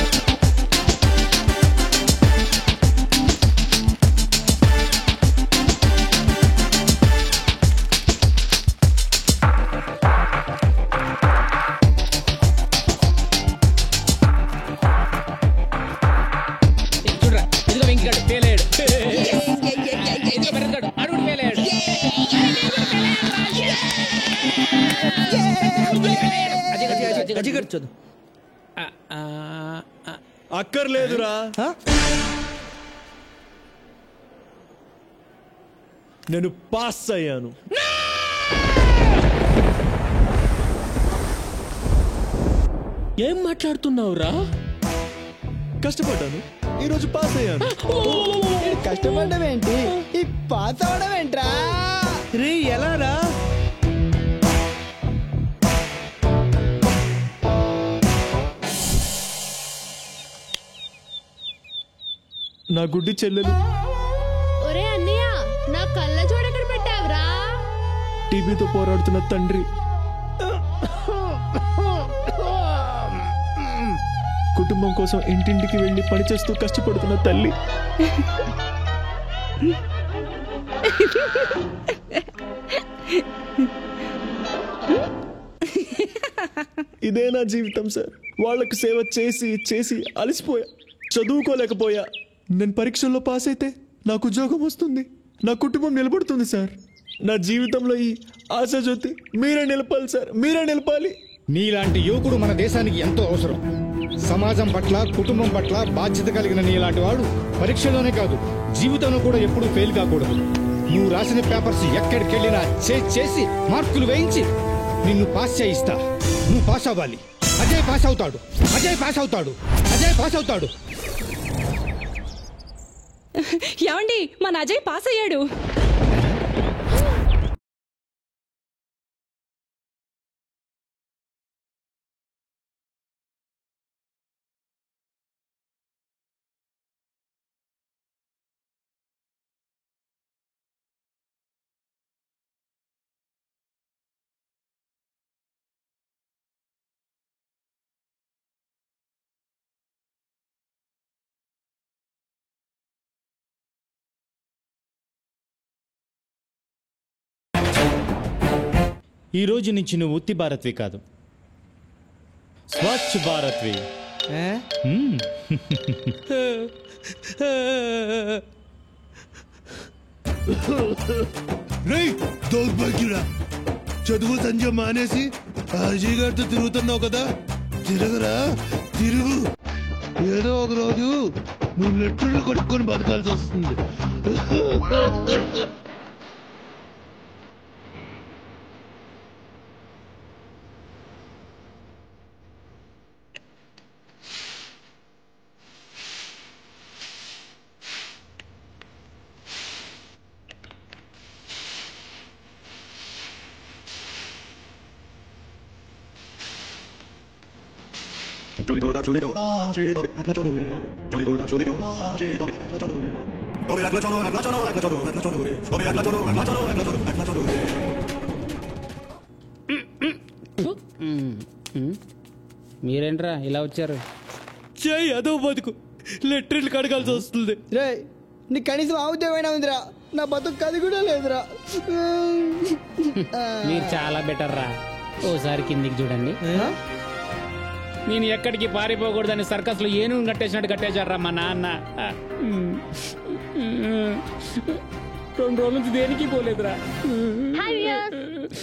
[SPEAKER 5] అక్కర్లేదురా, నేను పాస్ అయ్యాను.
[SPEAKER 10] ఏం మాట్లాడుతున్నావురా?
[SPEAKER 5] కష్టపడ్డాను, ఈరోజు పాస్ అయ్యాను.
[SPEAKER 8] కష్టపడడం ఏంటి, ఈ పాస్ అవడం ఏంట్రా?
[SPEAKER 5] రే ఎలా రా? నా గుడ్డి చెల్లెలు.
[SPEAKER 4] ఒరే అన్నయ్య, నా కళ్ళ చూడక్కడ పెట్టావురా.
[SPEAKER 5] టీబీతో పోరాడుతున్న తండ్రి, కుటుంబం కోసం ఇంటింటికి వెళ్లి పనిచేస్తూ కష్టపడుతున్న తల్లి. ఇదే నా జీవితం సార్. వాళ్ళకు సేవ చేసి చేసి అలసిపోయా, చదువుకోలేకపోయా. నేను పరీక్షల్లో పాస్ అయితే నాకు ఉద్యోగం వస్తుంది, నా కుటుంబం నిలబడుతుంది సార్. నా జీవితంలో ఈ ఆశాజ్యోతి మీరే నిలపాలి సార్, మీరే నిలపాలి.
[SPEAKER 7] నీలాంటి యువకుడు మన దేశానికి ఎంతో అవసరం. సమాజం పట్ల, కుటుంబం పట్ల బాధ్యత కలిగిన నీలాంటి వాడు పరీక్షలోనే కాదు జీవితంలో కూడా ఎప్పుడూ ఫెయిల్ కాకూడదు. నువ్వు రాసిన పేపర్స్ ఎక్కడికి వెళ్ళినా చేసి మార్కులు వేయించి నిన్ను పాస్ చేయిస్తా. నువ్వు పాస్ అవ్వాలి. అజయ్ పాస్ అవుతాడు, అజయ్ పాస్ అవుతాడు, అజయ్ పాస్ అవుతాడు.
[SPEAKER 1] ఏమండి, మన అజయ్ పాస్ అయ్యాడు.
[SPEAKER 16] ఈ రోజు నుంచి నువ్వు ఉత్తి భారత్వి కాదు, స్వచ్ఛ భారత్వి.
[SPEAKER 20] దౌర్భాగ్యుడా, చదువు సంజయ్ మానేసి అజయ్ గారితో తిరుగుతున్నావు కదా, తిరగరా, తిరుగు. ఏదో ఒక రోజు నువ్వు లెట్టర్లు కొట్టుకొని బతకాల్సి వస్తుంది.
[SPEAKER 15] మీరేంట్రా ఇలా వచ్చారు?
[SPEAKER 5] చేయి అదో బతుకు లెట్రిన్లు కడగాల్సి వస్తుంది.
[SPEAKER 8] రే నీకు కనీసం ఆవుద్యమైనా ఉందిరా, నా బతుకు అది కూడా లేదురా.
[SPEAKER 15] మీరు చాలా బెటర్ రా. ఓసారి కిందికి చూడండి. నేను ఎక్కడికి పారిపోకూడదని సర్కస్ లో ఏనుగు కట్టేసినట్టు కట్టేశారా మా నాన్న. 2 రోజుల నుంచి దేనికి పోలేదురా.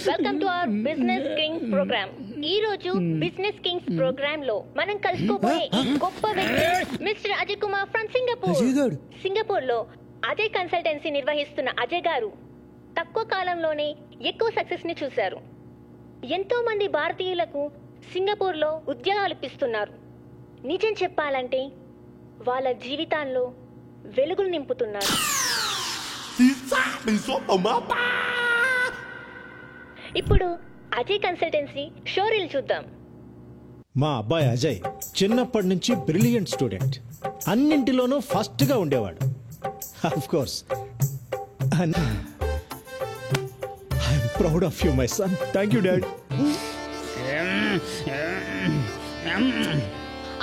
[SPEAKER 3] Welcome to our business kings programme. ఈ రోజు బిజినెస్ కింగ్స్ ప్రోగ్రామ్ లో మనం కలుసుకోబోయే ఈ గొప్ప వ్యక్తి mister Ajay Kumar from Singapore. Singapore లో అజయ్ కన్సల్టెన్సీ నిర్వహిస్తున్న అజయ్ గారు తక్కువ కాలంలోనే ఎక్కువ సక్సెస్ ని చూశారు. ఎంతో మంది భారతీయులకు సింగపూర్ లో ఉద్యోగాలు ఇప్పిస్తున్నారు. నిజం చెప్పాలంటే వాళ్ళ జీవితాల్లో వెలుగులు నింపుతున్నారు. ఇప్పుడు అజయ్ కన్సల్టెన్సీ షోరీల్ చూద్దాం.
[SPEAKER 2] మా అబ్బాయి అజయ్ చిన్నప్పటి నుంచి బ్రిలియంట్ స్టూడెంట్, అన్నింటిలోనూ ఫస్ట్ గా ఉండేవాడు. Of course I'm proud of you my son.
[SPEAKER 5] Thank you dad.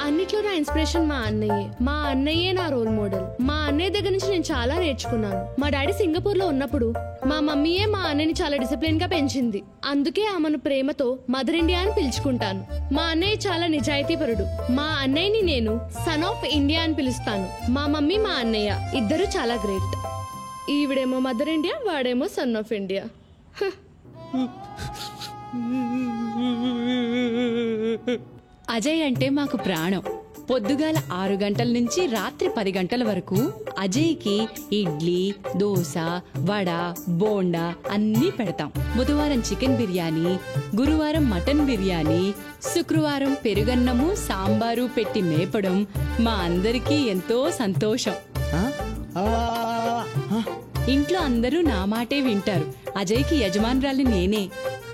[SPEAKER 4] అన్నిట్లో నా ఇన్స్పిరేషన్ మా అన్నయ్యే. మా అన్నయ్యే నా రోల్ మోడల్. మా అన్నయ్య దగ్గర నుంచి నేను చాలా నేర్చుకున్నాను. మా డాడీ సింగపూర్ లో ఉన్నప్పుడు మా మమ్మీయే మా అన్నయ్యని చాలా డిసిప్లిన్ గా పెంచింది. అందుకే ఆమెను ప్రేమతో మదర్ ఇండియా అని పిలుచుకుంటాను. మా అన్నయ్య చాలా నిజాయితీపరుడు. మా అన్నయ్యని నేను సన్ ఆఫ్ ఇండియా అని పిలుస్తాను. మా మమ్మీ మా అన్నయ్య ఇద్దరు చాలా గ్రేట్. ఈవిడేమో మదర్ ఇండియా, వాడేమో సన్ ఆఫ్ ఇండియా.
[SPEAKER 1] అజయ్ అంటే మాకు ప్రాణం. పొద్దుగాల 6 గంటల నుంచి రాత్రి 10 గంటల వరకు అజయ్కి ఇడ్లీ, దోశ, వడ, బోండా అన్నీ పెడతాం. బుధవారం చికెన్ బిర్యానీ, గురువారం మటన్ బిర్యానీ, శుక్రవారం పెరుగన్నము, సాంబారు పెట్టి మేపడం మా అందరికీ ఎంతో సంతోషం. ఇంట్లో అందరూ నా మాటే వింటారు. అజయ్కి యజమానురాలి నేనే.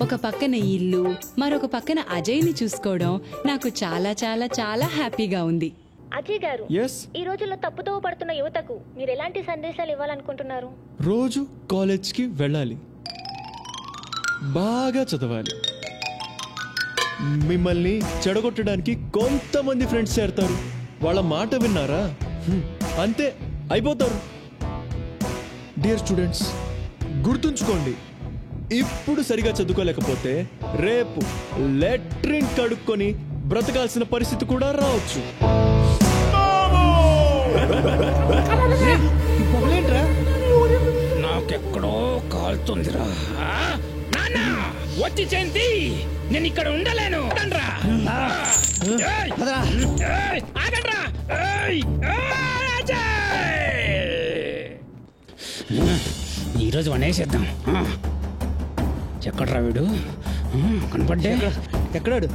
[SPEAKER 1] ఒక పక్కన ఇల్లు, మరొక పక్కన అజయ్ని చూసుకోవడం నాకు చాలా చాలా చాలా హ్యాపీగా ఉంది.
[SPEAKER 3] అజయ్ గారు, ఈ రోజుల్లో తప్పుతో పడుతున్న యువతకు మీరు ఎలాంటి సందేశాలు ఇవ్వాలనుకుంటున్నారు?
[SPEAKER 5] రోజు కాలేజ్కి వెళ్ళాలి, బాగా చదవాలి. మిమ్మల్ని చెడగొట్టడానికి కొంతమంది ఫ్రెండ్స్ చేరతారు. వాళ్ళ మాట విన్నారా అంతే అయిపోతారు. డియర్ స్టూడెంట్స్, గుర్తుంచుకోండి, ఇప్పుడు సరిగా చదువుకోలేకపోతే రేపు లెట్రిన్ కడుక్కొని బ్రతకాల్సిన పరిస్థితి కూడా రావచ్చు.
[SPEAKER 15] నాకెక్కడో కాలుతుందిరా. వచ్చి చేంది, నేను ఇక్కడ ఉండలేను. ఈరోజు వనేసేద్దాం. ఎక్కడ్రా వీడు? కనపడ్డే?
[SPEAKER 8] ఎక్కడాడు?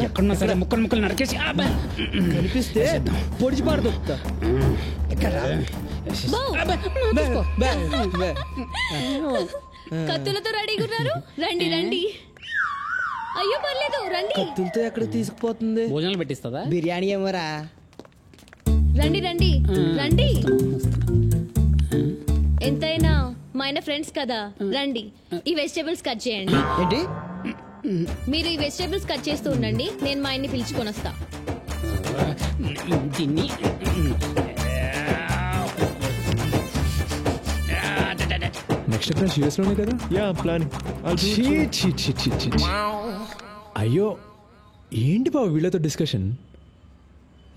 [SPEAKER 15] ఎక్కడున్నా సరే ముక్కలు ముక్కలు నరికేసి
[SPEAKER 8] కనిపిస్తే పొడిచి పాడుతా.
[SPEAKER 6] కత్తులతో రెడీగా ఉన్నారు. రండి రండి. అయ్యో పర్లేదు రండి.
[SPEAKER 8] కత్తులతో ఎక్కడ తీసుకుపోతుంది?
[SPEAKER 15] భోజనాలు పెట్టిస్తుందా?
[SPEAKER 8] బిర్యానీ ఏమోరా.
[SPEAKER 6] రండి రండి రండి. ఎంతైనా మా ఆయన ఫ్రెండ్స్ కదా, రండి. ఈ వెజిటేబుల్స్ కట్ చేయండి.
[SPEAKER 8] ఏంటి?
[SPEAKER 6] మీరు ఈ వెజిటేబుల్స్ కట్ చేస్తూ ఉండండి, నేను మా ఆయన్ని పిలుచుకొని వస్తా.
[SPEAKER 5] నెక్స్ట్ క్లాస్ యూఎస్ లోనే కదా? Yeah plan.
[SPEAKER 10] అయ్యో ఏంటి బాబు వీళ్ళతో డిస్కషన్?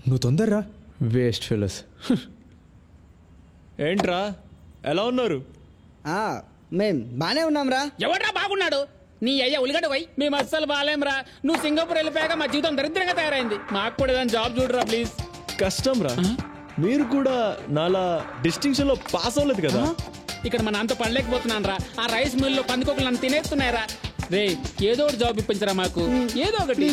[SPEAKER 10] నువ్వు తొందరరా.
[SPEAKER 5] Waste fellows. ఏంట్రా ఎలా ఉన్నారు?
[SPEAKER 8] మేం బానే ఉన్నాం రా.
[SPEAKER 15] ఎవడ్రా బాగున్నాడు? నీ అయ్యా ఉలిగడ్డ పోయి. మేము అస్సలు బాగాలేంరా. నువ్వు సింగపూర్ వెళ్ళిపోయాక మా జీవితం దరిద్రంగా తయారైంది. మాకు కూడా ఏదైనా జాబ్ చూడరా ప్లీజ్.
[SPEAKER 5] కష్టం రా. మీరు కూడా నాలా డిస్టింక్షన్ లో పాస్ అవ్వలేదు కదా.
[SPEAKER 15] ఇక్కడ మన అంత పడలేకపోతున్నాను రా. ఆ రైస్ మిల్ లో పందికొకలు నన్ను తినేస్తున్నాయరా. రే ఏదో ఒకటి జాబ్ ఇప్పించరా మాకు, ఏదో ఒకటి.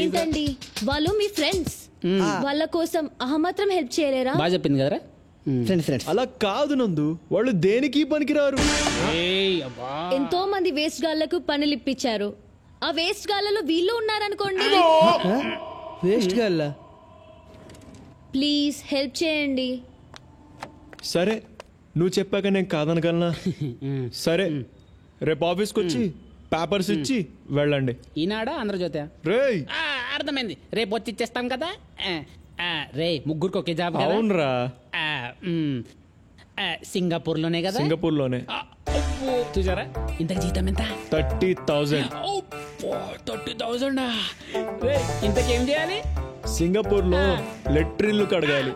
[SPEAKER 6] ఏంటండి వాళ్ళు మీ ఫ్రెండ్స్, వాళ్ళ కోసం అహమాత్రం హెల్ప్ చేయలేరా?
[SPEAKER 15] బాగా చెప్పింది కదరా.
[SPEAKER 5] అలా కాదు నందు, వాళ్ళు దేనికి పనికిరారు.
[SPEAKER 6] ఎంతో మంది వేస్ట్ గాళ్లకు పనులు ఇప్పించారు. ఆ వేస్ట్ గాళ్ళలో వీళ్ళు ఉన్నారనుకోండి.
[SPEAKER 8] వేస్ట్ గల్ల
[SPEAKER 6] ప్లీజ్ హెల్ప్ చేయండి.
[SPEAKER 5] సరే నువ్వు చెప్పాక నేను కాదనగలనా? సరే రేపు ఆఫీస్కి వచ్చి పేపర్స్ ఇచ్చి వెళ్ళండి.
[SPEAKER 15] ఈనాడా ఆంధ్రజ్యోతి?
[SPEAKER 5] రేయ్
[SPEAKER 15] అర్థమైంది, రేపు వచ్చి ఇచ్చేస్తాం కదా. రే ముగ్గురికి ఒకే జాబ్ కదా?
[SPEAKER 5] అవునరా.
[SPEAKER 15] సింగపూర్ లోనే కదా?
[SPEAKER 5] సింగపూర్లోనే.
[SPEAKER 15] చూసారా ఇంత జీతం ఎంత?
[SPEAKER 5] 30,000.
[SPEAKER 15] 30,000. ఇంతకేం చేయాలి?
[SPEAKER 5] సింగపూర్లో లెట్రిన్లు కడగాలి.